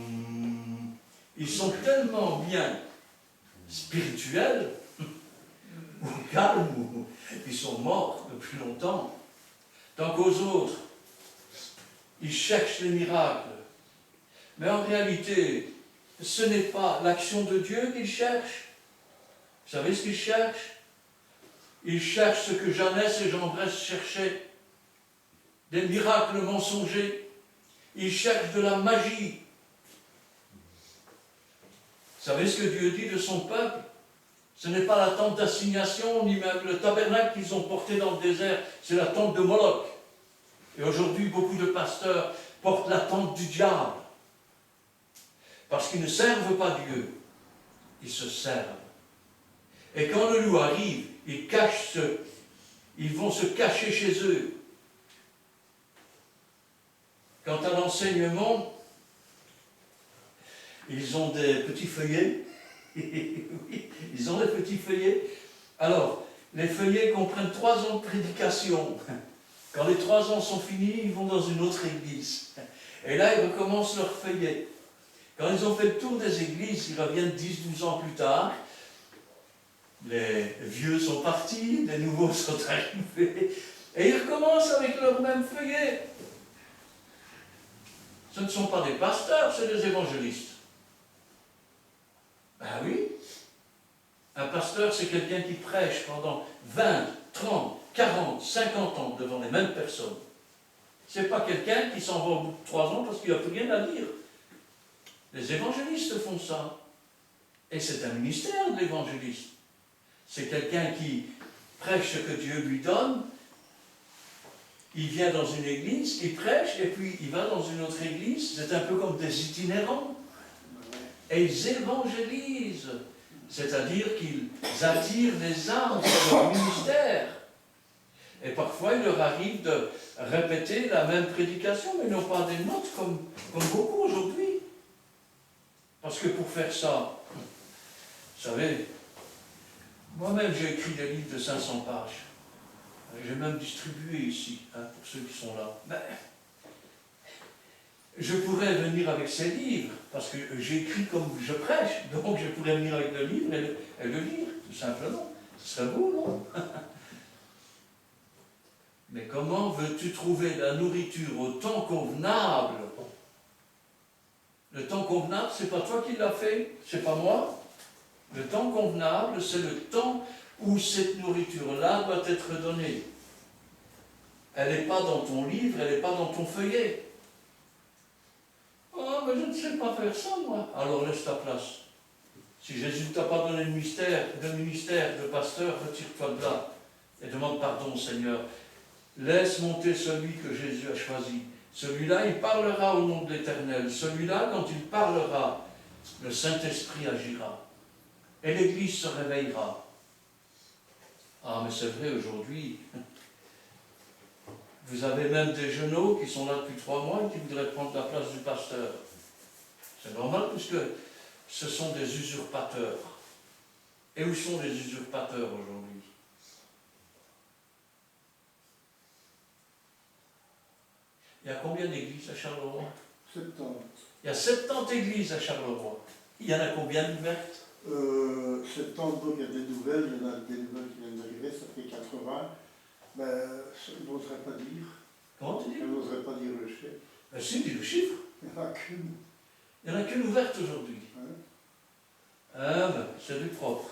Speaker 1: ils sont tellement bien spirituels, ou calmes, ou ils sont morts depuis longtemps. Tant qu'aux autres, ils cherchent les miracles. Mais en réalité, ce n'est pas l'action de Dieu qu'ils cherchent. Vous savez ce qu'ils cherchent? Ils cherchent ce que Jeannès et Jean Bresse cherchaient, des miracles mensongers. Ils cherchent de la magie. Vous savez ce que Dieu dit de son peuple? Ce n'est pas la tente d'assignation, ni même le tabernacle qu'ils ont porté dans le désert, c'est la tente de Moloch. Et aujourd'hui, beaucoup de pasteurs portent la tente du diable. Parce qu'ils ne servent pas Dieu, ils se servent. Et quand le loup arrive, ils vont se cacher chez eux. Quant à l'enseignement, ils ont des petits feuillets. Oui, ils ont des petits feuillets. Alors, les feuillets comprennent 3 ans de prédication. Quand les 3 ans sont finis, ils vont dans une autre église. Et là, ils recommencent leur feuillet. Quand ils ont fait le tour des églises, ils reviennent 10-12 ans plus tard. Les vieux sont partis, les nouveaux sont arrivés. Et ils recommencent avec leur même feuillet. Ce ne sont pas des pasteurs, c'est des évangélistes. Ben oui. Un pasteur, c'est quelqu'un qui prêche pendant 20, 30, 40, 50 ans devant les mêmes personnes. Ce n'est pas quelqu'un qui s'en va au bout de 3 ans parce qu'il n'y a plus rien à dire. Les évangélistes font ça. Et c'est un ministère de l'évangéliste. C'est quelqu'un qui prêche ce que Dieu lui donne. Il vient dans une église, il prêche, et puis il va dans une autre église. C'est un peu comme des itinérants. Et ils évangélisent. C'est-à-dire qu'ils attirent les âmes sur leur ministère. Et parfois, il leur arrive de répéter la même prédication, mais non pas des notes comme beaucoup aujourd'hui. Parce que pour faire ça, vous savez, moi-même j'ai écrit des livres de 500 pages. J'ai même distribué ici, pour ceux qui sont là. Mais je pourrais venir avec ces livres, parce que j'écris comme je prêche, donc je pourrais venir avec le livre et le lire, tout simplement. Ce serait beau, non? Mais comment veux-tu trouver la nourriture au temps convenable? Le temps convenable, c'est pas toi qui l'as fait, c'est pas moi. Le temps convenable, c'est le temps où cette nourriture-là doit être donnée. Elle n'est pas dans ton livre, elle n'est pas dans ton feuillet. Oh, mais je ne sais pas faire ça, moi. Alors laisse ta place. Si Jésus ne t'a pas donné de ministère, de pasteur, retire-toi de là et demande pardon au Seigneur. Laisse monter celui que Jésus a choisi Celui-là, il parlera au nom de l'Éternel. Celui-là, quand il parlera, le Saint-Esprit agira. Et l'Église se réveillera. Ah, mais c'est vrai, aujourd'hui, vous avez même des genoux qui sont là depuis 3 mois et qui voudraient prendre la place du pasteur. C'est normal, puisque ce sont des usurpateurs. Et où sont les usurpateurs aujourd'hui? Il y a combien d'églises à Charleroi?
Speaker 3: 70.
Speaker 1: Il y a 70 églises à Charleroi. Il y en a combien d'ouvertes?
Speaker 3: 70, donc il y a des nouvelles, il y en a des nouvelles qui viennent d'arriver, ça fait 80. Ben, je n'oserais pas dire.
Speaker 1: Comment tu dis?
Speaker 3: Je n'oserais pas dire le chef.
Speaker 1: Ben, si, dis le chiffre.
Speaker 3: Il n'y en a qu'une.
Speaker 1: Il n'y en a qu'une ouverte aujourd'hui.
Speaker 3: Hein.
Speaker 1: Ah ben, c'est du propre.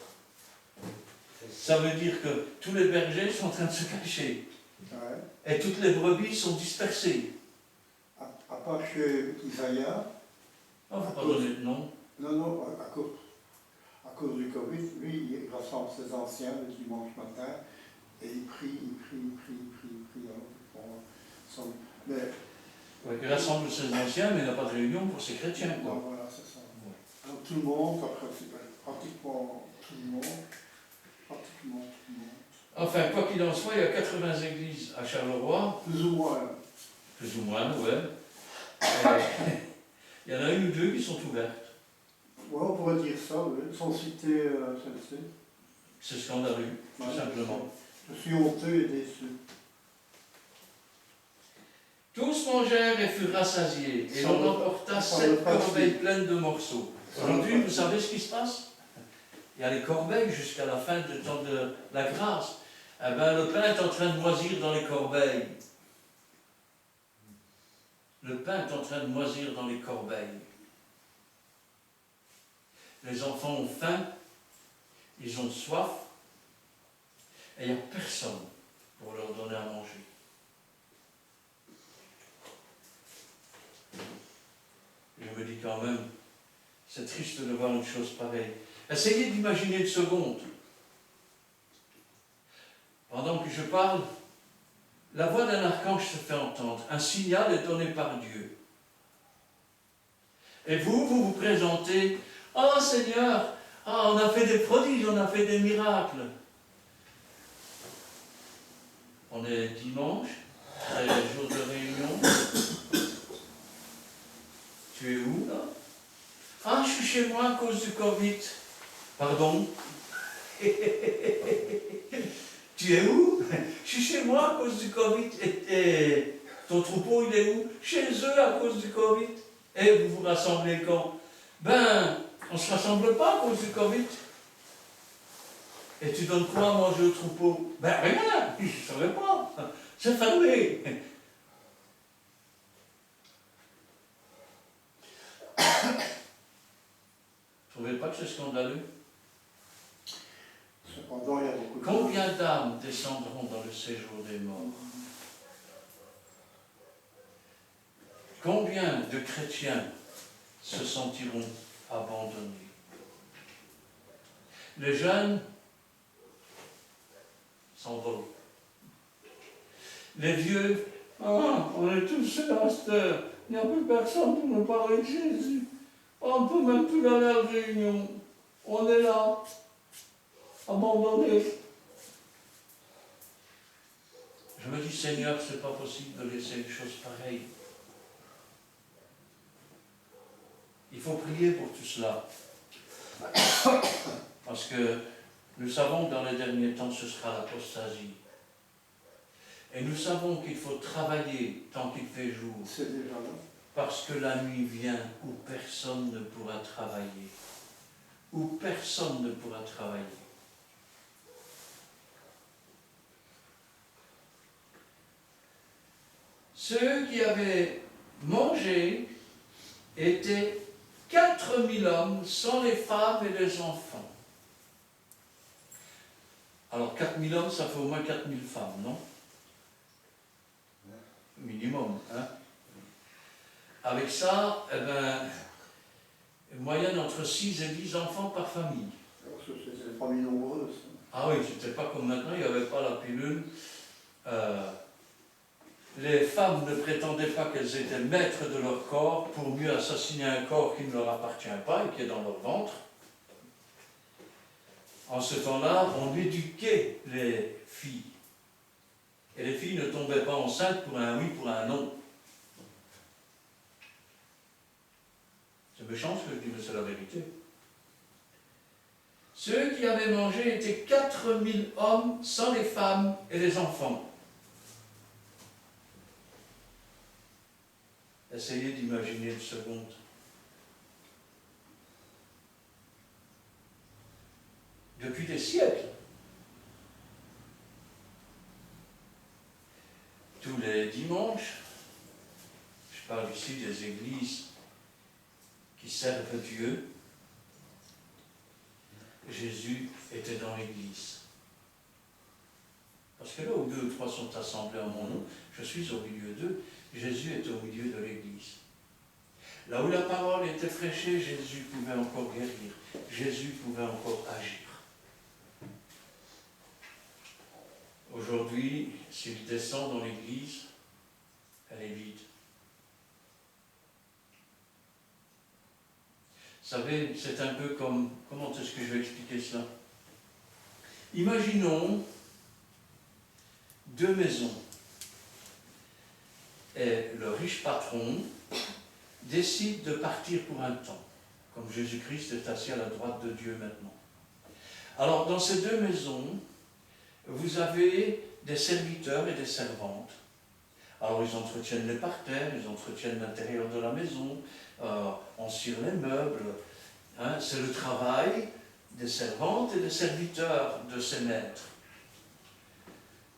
Speaker 1: Ça veut dire que tous les bergers sont en train de se cacher.
Speaker 3: Ouais.
Speaker 1: Et toutes les brebis sont dispersées.
Speaker 3: À part chez Isaiah,
Speaker 1: On ne va pas donner de nom.
Speaker 3: non, à cause du Covid, lui, il rassemble ses anciens le dimanche matin et il prie. Mais,
Speaker 1: Ouais, il rassemble ses anciens, mais il n'a pas de réunion pour ses chrétiens. Quoi.
Speaker 3: non, voilà, c'est ça. Alors, tout le monde, pratiquement tout le monde.
Speaker 1: Enfin, quoi qu'il en soit, il y a 80 églises à Charleroi.
Speaker 3: Plus ou moins.
Speaker 1: Plus ou moins, ouais. Il y en a une ou deux qui sont ouvertes.
Speaker 3: Ouais, on pourrait dire ça, oui. Sans citer celle-ci.
Speaker 1: C'est scandaleux, tout simplement.
Speaker 3: Je suis honteux et déçu.
Speaker 1: Tous mangèrent et furent rassasiés, et l'on emporta 7 corbeilles pleines de morceaux. Aujourd'hui, vous savez ce qui se passe? Il y a les corbeilles jusqu'à la fin du temps de la grâce. Eh bien, le pain est en train de moisir dans les corbeilles. Le pain est en train de moisir dans les corbeilles. Les enfants ont faim, ils ont soif, et il n'y a personne pour leur donner à manger. Je me dis quand même, c'est triste de voir une chose pareille. Essayez d'imaginer une seconde. Pendant que je parle, la voix d'un archange se fait entendre. Un signal est donné par Dieu. Et vous présentez, « Oh Seigneur, on a fait des prodiges, on a fait des miracles. » On est dimanche, c'est le jour de réunion. Tu es où, là? Ah, je suis chez moi à cause du Covid. Pardon? Tu es où? Je suis chez moi à cause du Covid. Et ton troupeau, il est où? Chez eux à cause du Covid. Et vous vous rassemblez quand? Ben, on ne se rassemble pas à cause du Covid. Et tu donnes quoi à manger au troupeau? Ben rien, je ne savais pas. C'est fermé. Vous ne trouvez pas que c'est scandaleux?
Speaker 3: Cependant, il y a beaucoup de...
Speaker 1: Combien d'âmes descendront dans le séjour des morts? Combien de chrétiens se sentiront abandonnés? Les jeunes s'envolent. Les vieux, on est tous seuls à cette heure. Il n'y a plus personne pour nous parler de Jésus. On ne peut même plus aller à la réunion. On est là, abandonnés. Je me dis, Seigneur, c'est pas possible de laisser une chose pareille. Il faut prier pour tout cela. Parce que nous savons que dans les derniers temps, ce sera l'apostasie. Et nous savons qu'il faut travailler tant qu'il fait jour.
Speaker 3: C'est déjà là.
Speaker 1: Parce que la nuit vient où personne ne pourra travailler. Où personne ne pourra travailler. Ceux qui avaient mangé étaient 4000 hommes, sans les femmes et les enfants. Alors 4000 hommes, ça fait au moins 4000 femmes, non? Minimum, hein? Avec ça, eh ben, une moyenne entre 6 et 10 enfants par famille.
Speaker 3: Alors, c'est des familles nombreuses.
Speaker 1: Ah oui, c'était pas comme maintenant, il n'y avait pas la pilule. les femmes ne prétendaient pas qu'elles étaient maîtres de leur corps pour mieux assassiner un corps qui ne leur appartient pas et qui est dans leur ventre. En ce temps-là, on éduquait les filles. Et les filles ne tombaient pas enceintes pour un oui, pour un non. C'est méchant ce que je dis, mais c'est la vérité. Ceux qui avaient mangé étaient 4000 hommes, sans les femmes et les enfants. Essayez d'imaginer une seconde. Depuis des siècles, tous les dimanches, je parle ici des églises qui servent Dieu, Jésus était dans l'église. Parce que là où 2 ou 3 sont assemblés en mon nom, je suis au milieu d'eux, Jésus est au milieu de l'église. Là où la parole était fraîchée, Jésus pouvait encore guérir, Jésus pouvait encore agir. Aujourd'hui, s'il descend dans l'église, elle est vide. Vous savez, c'est un peu comme... Comment est-ce que je vais expliquer cela? Imaginons 2 maisons. Et le riche patron décide de partir pour un temps, comme Jésus-Christ est assis à la droite de Dieu maintenant. Alors, dans ces 2 maisons, vous avez des serviteurs et des servantes. Alors, ils entretiennent les parterres, ils entretiennent l'intérieur de la maison, on cire les meubles. Hein, c'est le travail des servantes et des serviteurs de ces maîtres.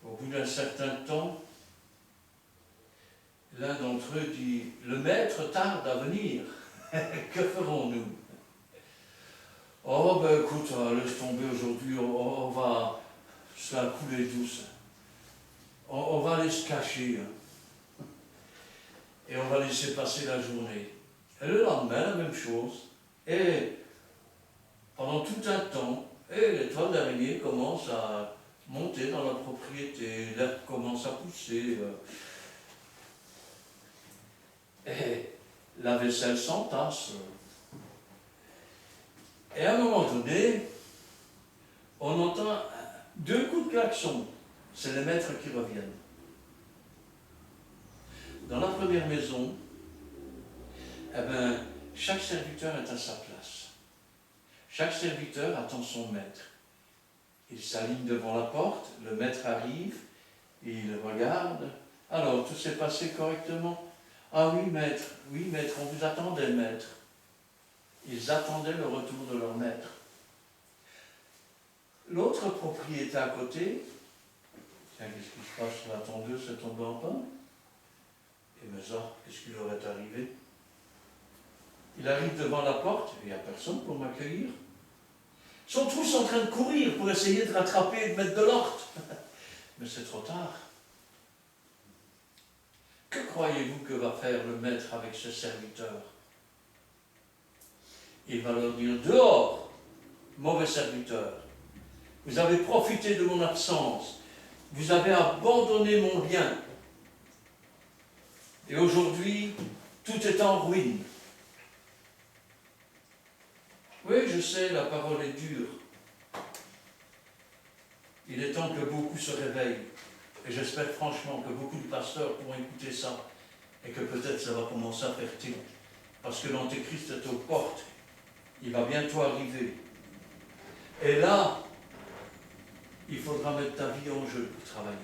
Speaker 1: Au bout d'un certain temps, l'un d'entre eux dit « Le maître tarde à venir, que ferons-nous » ? « Oh, ben écoute, laisse tomber aujourd'hui, on va se la couler douce. On va aller se cacher. Et on va laisser passer la journée. » Et le lendemain, la même chose. Et pendant tout un temps, les toiles d'araignée commencent à monter dans la propriété, l'herbe commence à pousser. Et la vaisselle s'entasse. Et à un moment donné, on entend 2 coups de klaxon. C'est les maîtres qui reviennent. Dans la première maison, eh ben, chaque serviteur est à sa place. Chaque serviteur attend son maître. Il s'aligne devant la porte, le maître arrive, il regarde. Alors, tout s'est passé correctement? Ah oui, maître, on vous attendait, maître. Ils attendaient le retour de leur maître. L'autre propriétaire à côté, tiens, qu'est-ce qui se passe? La tondeuse est tombée en panne. Et mais ça, qu'est-ce qui leur est arrivé? Il arrive devant la porte, il n'y a personne pour m'accueillir. Ils sont tous en train de courir pour essayer de rattraper et de mettre de l'ordre. Mais c'est trop tard. Que croyez-vous que va faire le maître avec ce serviteur? Il va leur dire, dehors, mauvais serviteur. Vous avez profité de mon absence. Vous avez abandonné mon bien. Et aujourd'hui, tout est en ruine. Oui, je sais, la parole est dure. Il est temps que beaucoup se réveillent. Et j'espère franchement que beaucoup de pasteurs pourront écouter ça. Et que peut-être ça va commencer à faire tilt. Parce que l'Antéchrist est aux portes. Il va bientôt arriver. Et là, il faudra mettre ta vie en jeu pour travailler.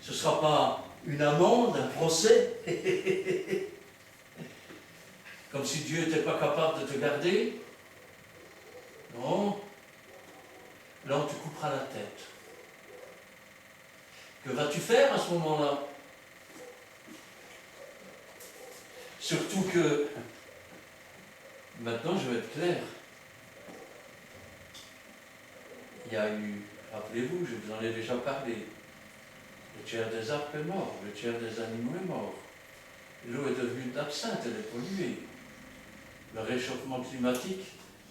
Speaker 1: Ce ne sera pas une amende, un procès. Comme si Dieu n'était pas capable de te garder. Non. Là, on te coupera la tête. Que vas-tu faire à ce moment-là? Surtout que, maintenant je vais être clair, il y a eu, rappelez-vous, je vous en ai déjà parlé, le tiers des arbres est mort, le tiers des animaux est mort, l'eau est devenue de l'absinthe, elle est polluée. Le réchauffement climatique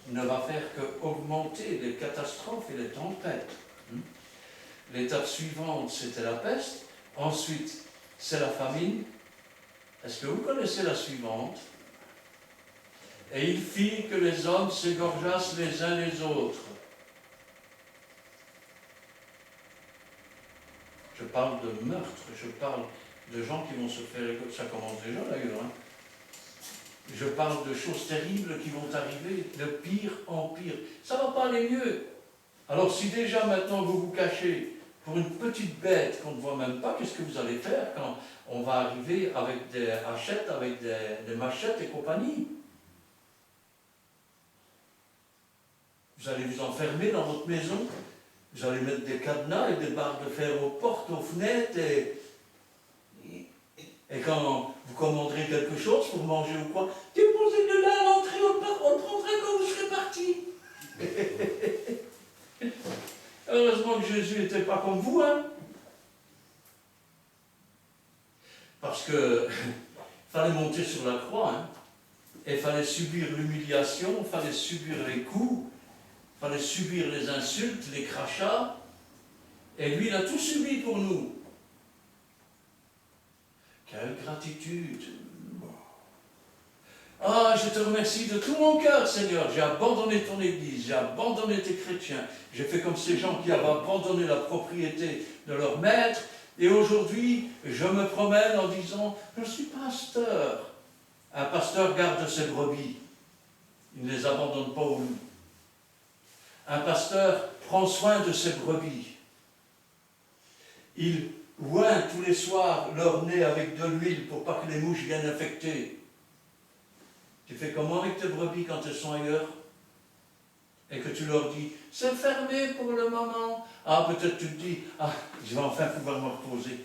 Speaker 1: ne va faire qu'augmenter les catastrophes et les tempêtes. L'étape suivante, c'était la peste. Ensuite, c'est la famine. Est-ce que vous connaissez la suivante? Et il fit que les hommes s'égorgeassent les uns les autres. Je parle de meurtre, je parle de gens qui vont se faire... Ça commence déjà d'ailleurs. Hein. Je parle de choses terribles qui vont arriver, de pire en pire. Ça ne va pas aller mieux. Alors si déjà maintenant vous vous cachez pour une petite bête qu'on ne voit même pas, qu'est-ce que vous allez faire quand on va arriver avec des hachettes, avec des machettes et compagnie? Vous allez vous enfermer dans votre maison, vous allez mettre des cadenas et des barres de fer aux portes, aux fenêtres, et quand vous commanderez quelque chose pour manger ou quoi, déposez-le là à l'entrée, on le prendra quand vous serez parti. Heureusement que Jésus n'était pas comme vous, hein. Parce que fallait monter sur la croix, hein. Et il fallait subir l'humiliation, il fallait subir les coups, il fallait subir les insultes, les crachats. Et lui, il a tout subi pour nous. Quelle gratitude! Ah, je te remercie de tout mon cœur, Seigneur. J'ai abandonné ton Église, j'ai abandonné tes chrétiens. J'ai fait comme ces gens qui avaient abandonné la propriété de leur maître. Et aujourd'hui, je me promène en disant, je suis pasteur. Un pasteur garde ses brebis. Il ne les abandonne pas au loup. Un pasteur prend soin de ses brebis. Il oint tous les soirs leur nez avec de l'huile pour pas que les mouches viennent infecter. Tu fais comment avec tes brebis quand elles sont ailleurs? Et que tu leur dis, c'est fermé pour le moment. Ah, peut-être tu te dis, ah, je vais enfin pouvoir me reposer.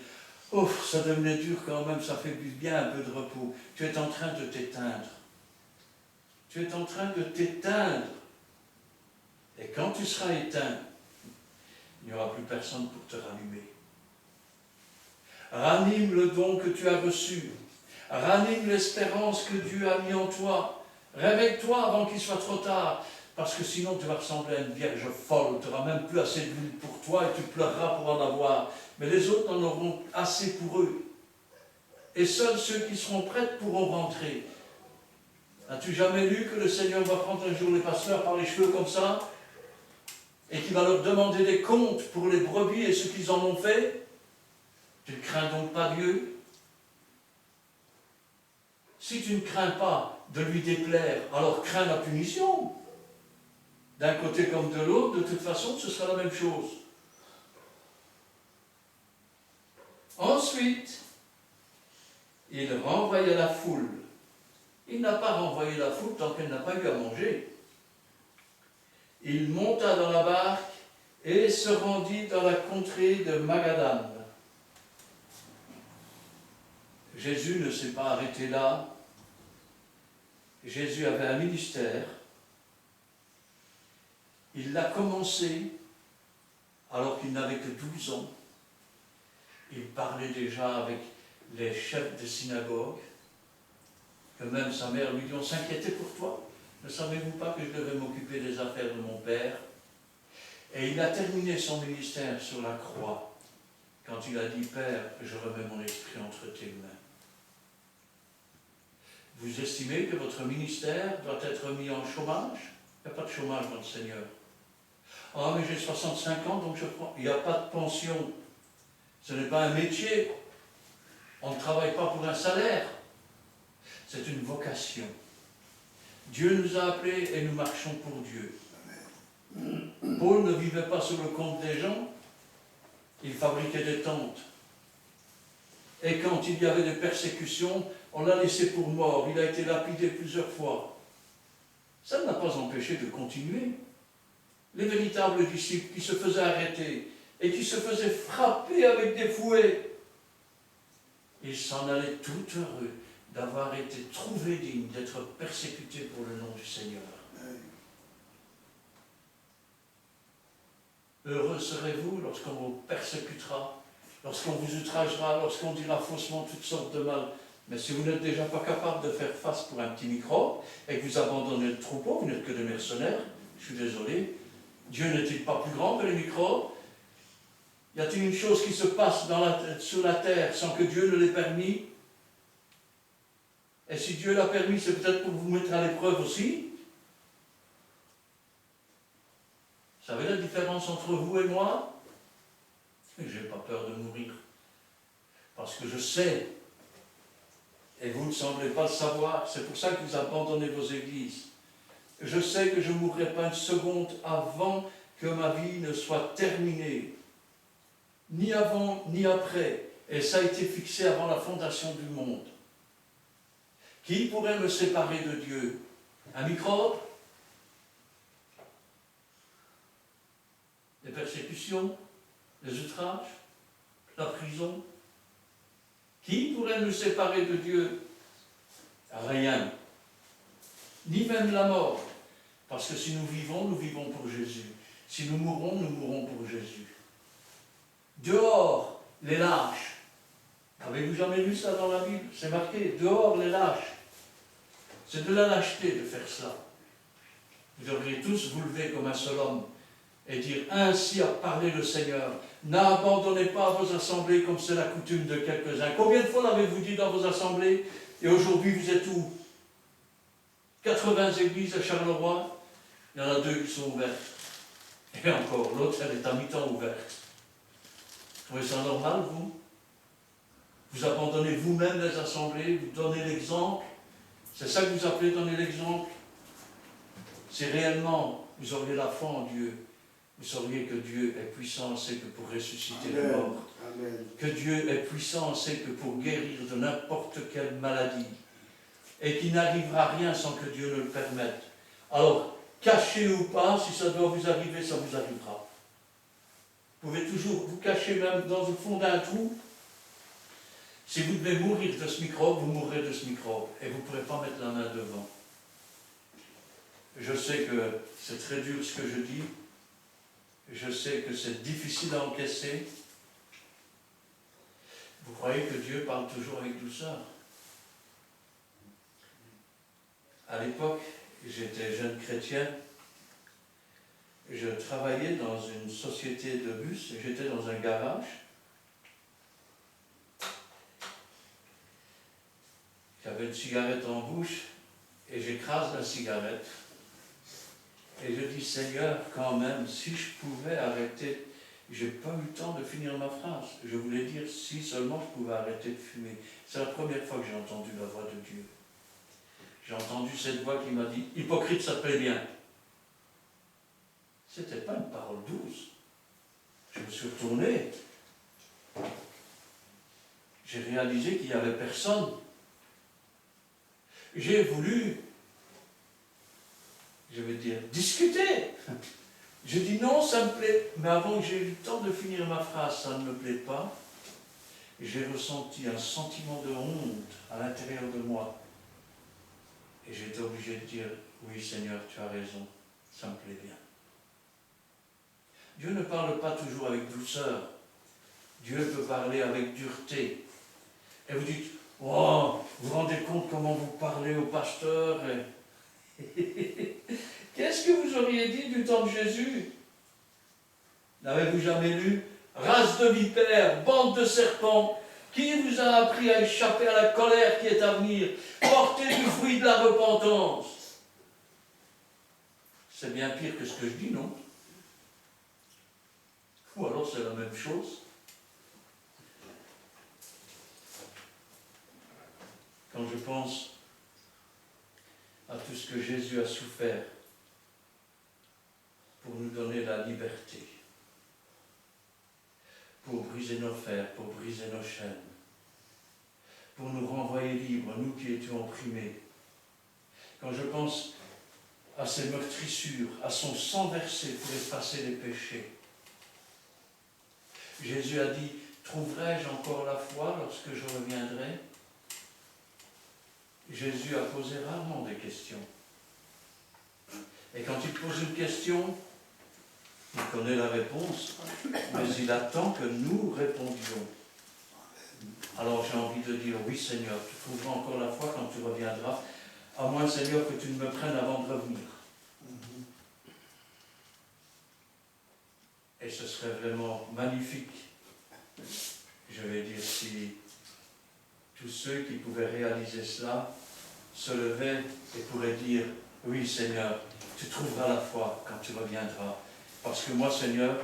Speaker 1: Ouf, ça devenait dur quand même, ça fait du bien un peu de repos. Tu es en train de t'éteindre. Tu es en train de t'éteindre. Et quand tu seras éteint, il n'y aura plus personne pour te rallumer. Ranime le don que tu as reçu. Ranime l'espérance que Dieu a mis en toi. Réveille-toi avant qu'il soit trop tard. Parce que sinon tu vas ressembler à une vierge folle. Tu n'auras même plus assez d'huile pour toi et tu pleureras pour en avoir. Mais les autres en auront assez pour eux. Et seuls ceux qui seront prêts pourront rentrer. As-tu jamais lu que le Seigneur va prendre un jour les pasteurs par les cheveux comme ça? Et qu'il va leur demander des comptes pour les brebis et ce qu'ils en ont fait? Tu ne crains donc pas Dieu? Si tu ne crains pas de lui déplaire, alors crains la punition. D'un côté comme de l'autre, de toute façon, ce sera la même chose. Ensuite, il renvoya la foule. Il n'a pas renvoyé la foule tant qu'elle n'a pas eu à manger. Il monta dans la barque et se rendit dans la contrée de Magadan. Jésus ne s'est pas arrêté là. Jésus avait un ministère. Il l'a commencé alors qu'il n'avait que 12 ans. Il parlait déjà avec les chefs de synagogue, que même sa mère lui dit, on s'inquiétait pour toi. Ne savez-vous pas que je devais m'occuper des affaires de mon père? Et il a terminé son ministère sur la croix, quand il a dit, Père, je remets mon esprit entre tes mains. Vous estimez que votre ministère doit être mis en chômage? Il n'y a pas de chômage dans le Seigneur. Ah, mais j'ai 65 ans, donc je prends. Il n'y a pas de pension. Ce n'est pas un métier. On ne travaille pas pour un salaire. C'est une vocation. Dieu nous a appelés et nous marchons pour Dieu. Paul ne vivait pas sur le compte des gens. Il fabriquait des tentes. Et quand il y avait des persécutions, on l'a laissé pour mort. Il a été lapidé plusieurs fois. Ça ne l'a pas empêché de continuer. Les véritables disciples qui se faisaient arrêter et qui se faisaient frapper avec des fouets, ils s'en allaient tout heureux d'avoir été trouvés dignes d'être persécutés pour le nom du Seigneur. Heureux serez-vous lorsqu'on vous persécutera, lorsqu'on vous outragera, lorsqu'on dira faussement toutes sortes de mal. Mais si vous n'êtes déjà pas capable de faire face pour un petit microbe et que vous abandonnez le troupeau, vous n'êtes que des mercenaires, je suis désolé. Dieu n'est-il pas plus grand que les microbes? Y a-t-il une chose qui se passe sur la terre sans que Dieu ne l'ait permis? Et si Dieu l'a permis, c'est peut-être pour vous mettre à l'épreuve aussi. Vous savez la différence entre vous et moi? Je n'ai pas peur de mourir. Parce que je sais, et vous ne semblez pas le savoir, c'est pour ça que vous abandonnez vos églises. Je sais que je ne mourrai pas une seconde avant que ma vie ne soit terminée. Ni avant, ni après. Et ça a été fixé avant la fondation du monde. Qui pourrait me séparer de Dieu? Un microbe? Les persécutions? Les outrages? La prison? Qui pourrait nous séparer de Dieu? Rien. Ni même la mort. Parce que si nous vivons pour Jésus. Si nous mourrons pour Jésus. Dehors, les lâches. Avez-vous jamais lu ça dans la Bible? C'est marqué, dehors les lâches. C'est de la lâcheté de faire ça. Vous devriez tous vous lever comme un seul homme et dire, ainsi a parlé le Seigneur. N'abandonnez pas vos assemblées comme c'est la coutume de quelques-uns. Combien de fois l'avez-vous dit dans vos assemblées? Et aujourd'hui, vous êtes où? 80 églises à Charleroi, il y en a 2 qui sont ouvertes. Et encore, l'autre, elle est à mi-temps ouverte. Vous trouvez ça normal, vous? Vous abandonnez vous-même les assemblées, vous donnez l'exemple. C'est ça que vous appelez donner l'exemple? Si réellement vous auriez la foi en Dieu, vous sauriez que Dieu est puissant assez que pour ressusciter les morts.
Speaker 3: Amen.
Speaker 1: Que Dieu est puissant assez que pour guérir de n'importe quelle maladie. Et qu'il n'arrivera rien sans que Dieu ne le permette. Alors, caché ou pas, si ça doit vous arriver, ça vous arrivera. Vous pouvez toujours vous cacher même dans le fond d'un trou. Si vous devez mourir de ce microbe, vous mourrez de ce microbe. Et vous ne pourrez pas mettre la main devant. Je sais que c'est très dur ce que je dis. Je sais que c'est difficile à encaisser. Vous croyez que Dieu parle toujours avec douceur? À l'époque, j'étais jeune chrétien. Je travaillais dans une société de bus et j'étais dans un garage. J'avais une cigarette en bouche et j'écrase la cigarette. Et je dis, Seigneur, quand même, si je pouvais arrêter, j'ai pas eu le temps de finir ma phrase. Je voulais dire, si seulement je pouvais arrêter de fumer. C'est la première fois que j'ai entendu la voix de Dieu. J'ai entendu cette voix qui m'a dit, hypocrite, ça te plaît bien. C'était pas une parole douce. Je me suis retourné. J'ai réalisé qu'il n'y avait personne. J'ai voulu, je vais dire, discuter. Je dis non, ça me plaît. Mais avant que j'ai eu le temps de finir ma phrase, ça ne me plaît pas. J'ai ressenti un sentiment de honte à l'intérieur de moi. Et j'étais obligé de dire, oui Seigneur, tu as raison, ça me plaît bien. Dieu ne parle pas toujours avec douceur. Dieu peut parler avec dureté. Et vous dites, oh, vous vous rendez compte comment vous parlez au pasteur? Qu'est-ce que vous auriez dit du temps de Jésus? N'avez-vous jamais lu? Race de vipères, bande de serpents, qui vous a appris à échapper à la colère qui est à venir? Portez du fruit de la repentance. C'est bien pire que ce que je dis, non? Ou alors c'est la même chose. Quand je pense à tout ce que Jésus a souffert pour nous donner la liberté, pour briser nos fers, pour briser nos chaînes, pour nous renvoyer libres, nous qui étions opprimés. Quand je pense à ses meurtrissures, à son sang versé pour effacer les péchés, Jésus a dit, trouverai-je encore la foi lorsque je reviendrai? Jésus a posé rarement des questions. Et quand il pose une question, il connaît la réponse, mais il attend que nous répondions. Alors j'ai envie de dire, oui Seigneur, tu trouveras encore la foi quand tu reviendras, à moins Seigneur que tu ne me prennes avant de revenir. Et ce serait vraiment magnifique, je vais dire, si tous ceux qui pouvaient réaliser cela se levaient et pourraient dire, oui Seigneur, tu trouveras la foi quand tu reviendras. Parce que moi Seigneur,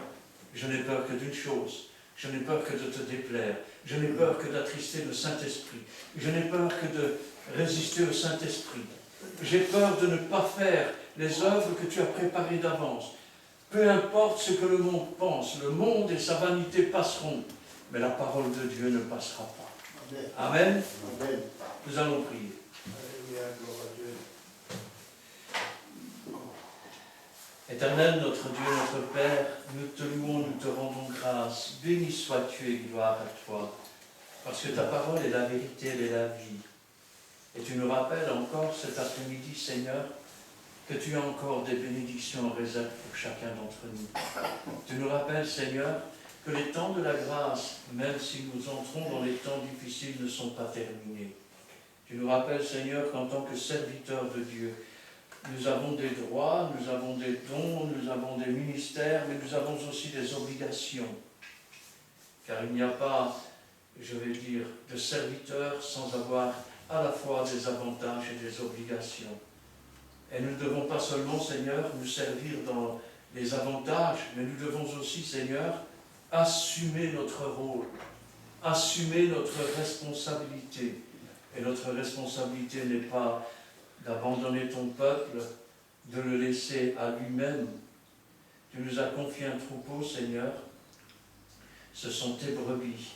Speaker 1: je n'ai peur que d'une chose, je n'ai peur que de te déplaire, je n'ai peur que d'attrister le Saint-Esprit, je n'ai peur que de résister au Saint-Esprit. J'ai peur de ne pas faire les œuvres que tu as préparées d'avance. Peu importe ce que le monde pense, le monde et sa vanité passeront, mais la parole de Dieu ne passera pas. Amen.
Speaker 3: Amen.
Speaker 1: Nous allons prier.
Speaker 3: Alléluia, gloire à Dieu.
Speaker 1: Éternel, notre Dieu, notre Père, nous te louons, nous te rendons grâce. Béni sois-tu et gloire à toi, parce que ta parole est la vérité, elle est la vie. Et tu nous rappelles encore cet après-midi, Seigneur, que tu as encore des bénédictions en réserve pour chacun d'entre nous. Tu nous rappelles, Seigneur, que les temps de la grâce, même si nous entrons dans les temps difficiles, ne sont pas terminés. Tu nous rappelles, Seigneur, qu'en tant que serviteurs de Dieu, nous avons des droits, nous avons des dons, nous avons des ministères, mais nous avons aussi des obligations. Car il n'y a pas, je vais dire, de serviteurs sans avoir à la fois des avantages et des obligations. Et nous ne devons pas seulement, Seigneur, nous servir dans les avantages, mais nous devons aussi, Seigneur, assumer notre rôle, assumer notre responsabilité. Et notre responsabilité n'est pas d'abandonner ton peuple, de le laisser à lui-même. Tu nous as confié un troupeau, Seigneur. Ce sont tes brebis.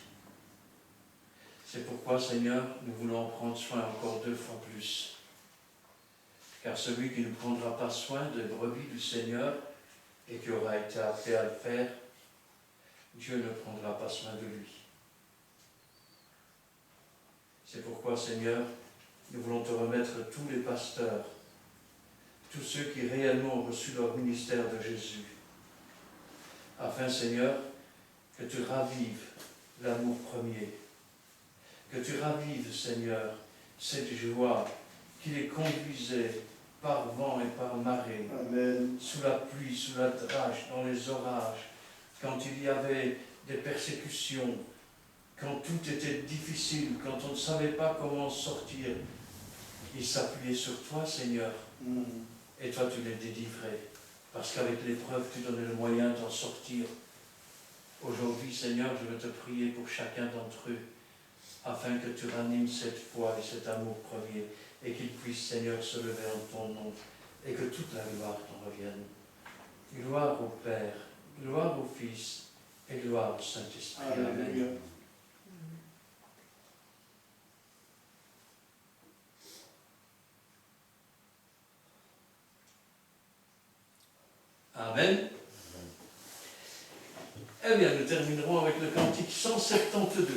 Speaker 1: C'est pourquoi, Seigneur, nous voulons en prendre soin encore 2 fois plus. Car celui qui ne prendra pas soin des brebis du Seigneur et qui aura été appelé à le faire, Dieu ne prendra pas soin de lui. C'est pourquoi, Seigneur, nous voulons te remettre tous les pasteurs, tous ceux qui réellement ont reçu leur ministère de Jésus, afin, Seigneur, que tu ravives l'amour premier, que tu ravives, Seigneur, cette joie qui les conduisait par vent et par marée,
Speaker 3: Amen.
Speaker 1: sous la pluie, sous la drache, dans les orages, quand il y avait des persécutions, quand tout était difficile, quand on ne savait pas comment sortir. Ils s'appuyaient sur toi, Seigneur, et toi tu les délivrais, parce qu'avec l'épreuve tu donnais le moyen d'en sortir. Aujourd'hui, Seigneur, je veux te prier pour chacun d'entre eux, afin que tu ranimes cette foi et cet amour premier, et qu'ils puissent, Seigneur, se lever en ton nom, et que toute la gloire t'en revienne. Gloire au Père, gloire au Fils, et gloire au Saint-Esprit. Amen. Amen. Eh bien, nous terminerons avec le cantique 172.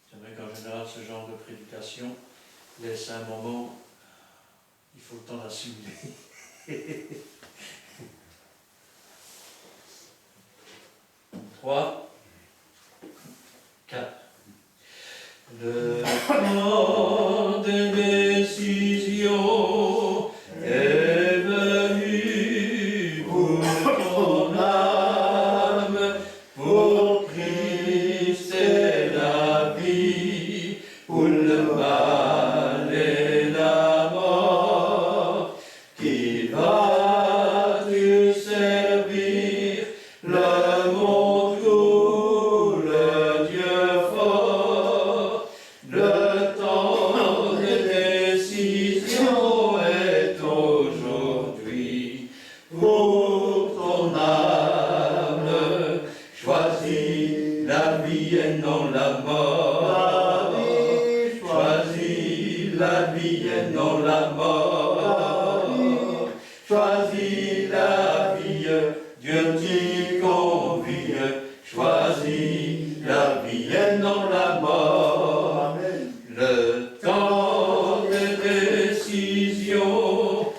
Speaker 1: C'est vrai qu'en général, ce genre de prédication laisse un moment, il faut le temps d'assimiler. 3, 4. Le temps des décisions est venu pour ton âme, pour Christ et la vie, pour le mal et la mort, qui vas-tu servir le monde ou le Dieu fort? Le temps de décision est aujourd'hui pour ton âme. Choisis la vie et non la mort. Choisis la vie et non la mort. Choisis la vie, Dieu t'y convie. Choisis la vie et non la mort.
Speaker 3: Amen.
Speaker 1: Le temps des décisions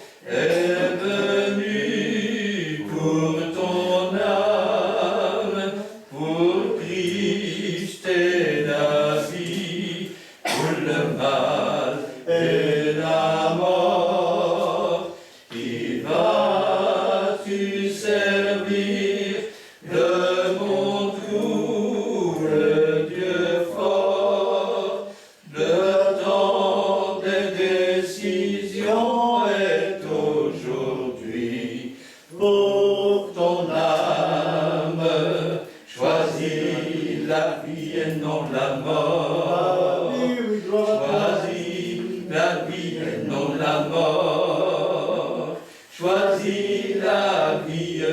Speaker 1: la vie et non la mort.
Speaker 3: Oui, gloire à toi.
Speaker 1: Choisis la vie et non la mort. Choisis la vie,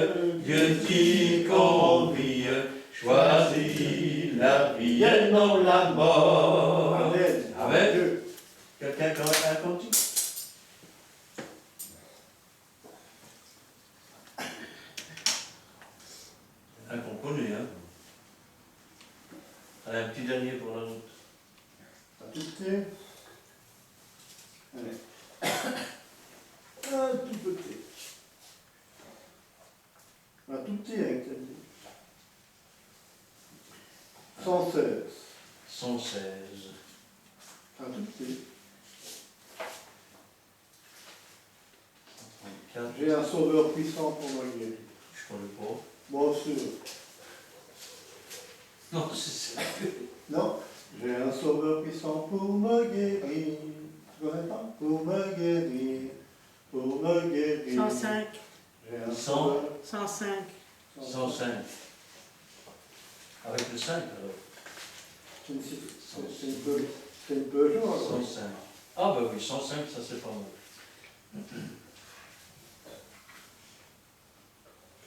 Speaker 1: Dieu t'y convie. Choisis la vie et non la mort.
Speaker 3: Amen.
Speaker 1: Amen.
Speaker 3: Dieu.
Speaker 1: Quelqu'un a un cantique? Un qu'on connaît, hein? Allez, un petit dernier pour la route.
Speaker 3: T'as tout petit? Allez. Un tout petit. Un tout petit, hein, t'as dit. 116.
Speaker 1: 116.
Speaker 3: Un tout petit.
Speaker 1: 134.
Speaker 3: J'ai un sauveur puissant pour me guérir.
Speaker 1: Je connais pas.
Speaker 3: Bon, sûr.
Speaker 1: Non, c'est ça.
Speaker 3: Non, j'ai un sauveur puissant pour me guérir. Tu connais pas? Pour me guérir. Pour me guérir.
Speaker 4: 105,
Speaker 3: J'ai un
Speaker 1: 100.
Speaker 3: sauveur.
Speaker 4: 105.
Speaker 1: 105. Avec le 5 alors.
Speaker 3: C'est une Peugeot, alors.
Speaker 1: 105. Ah bah oui, 105, ça c'est pas mal.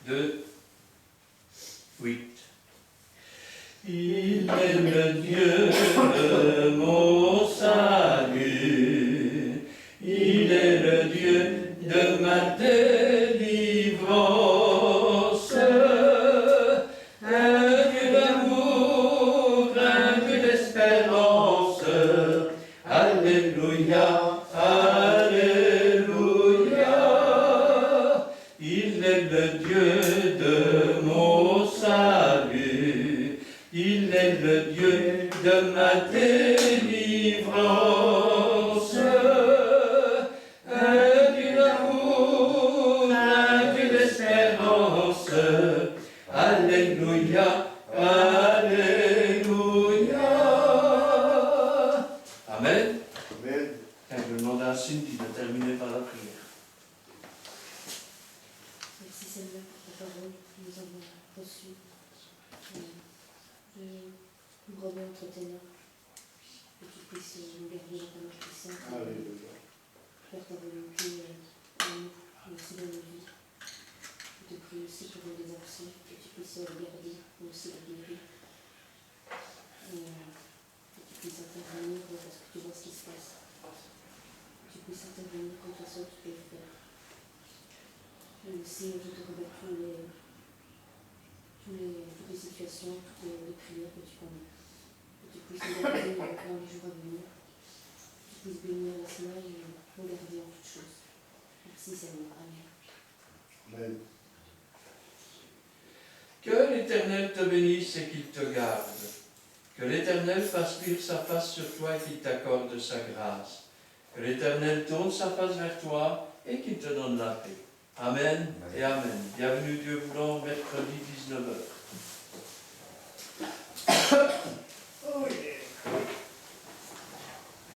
Speaker 1: 2, 8. Il est le Dieu de mon salut. Il est le Dieu de ma délivrance. Un Dieu d'amour, un Dieu d'espérance. Alléluia, alléluia. Il est le Dieu de mon salut. Il est le Dieu de ma délivrance. Un Dieu d'amour, un Dieu d'espérance. Alléluia, alléluia. Amen.
Speaker 3: Amen.
Speaker 1: Je vais demander à Cindy de terminer par la prière.
Speaker 5: Merci Seigneur pour ta parole que nous avons reçue. Je nous remets entre tes mains, que tu puisses nous garder dans ta main puissante.
Speaker 3: Alléluia.
Speaker 5: Faire ta volonté en nous, mais aussi dans nos vies. Je te prie aussi pour les enfants, que tu puisses les garder, mais aussi les guérir. Que tu puisses intervenir parce que tu vois ce qui se passe. Que tu puisses intervenir comme toi seul tu peux le faire. Et aussi, je te remets toutes les situations, toutes les prières que tu connais. Que tu puisses nous garder dans les jours à venir. Que tu puisses bénir la semaine et nous garder en toutes choses. Merci Seigneur. Amen.
Speaker 3: Amen.
Speaker 1: Que l'Éternel te bénisse et qu'il te garde. Que l'Éternel fasse luire sa face sur toi et qu'il t'accorde sa grâce. Que l'Éternel tourne sa face vers toi et qu'il te donne la paix. Amen et Amen. Bienvenue Dieu voulant, mercredi 19h.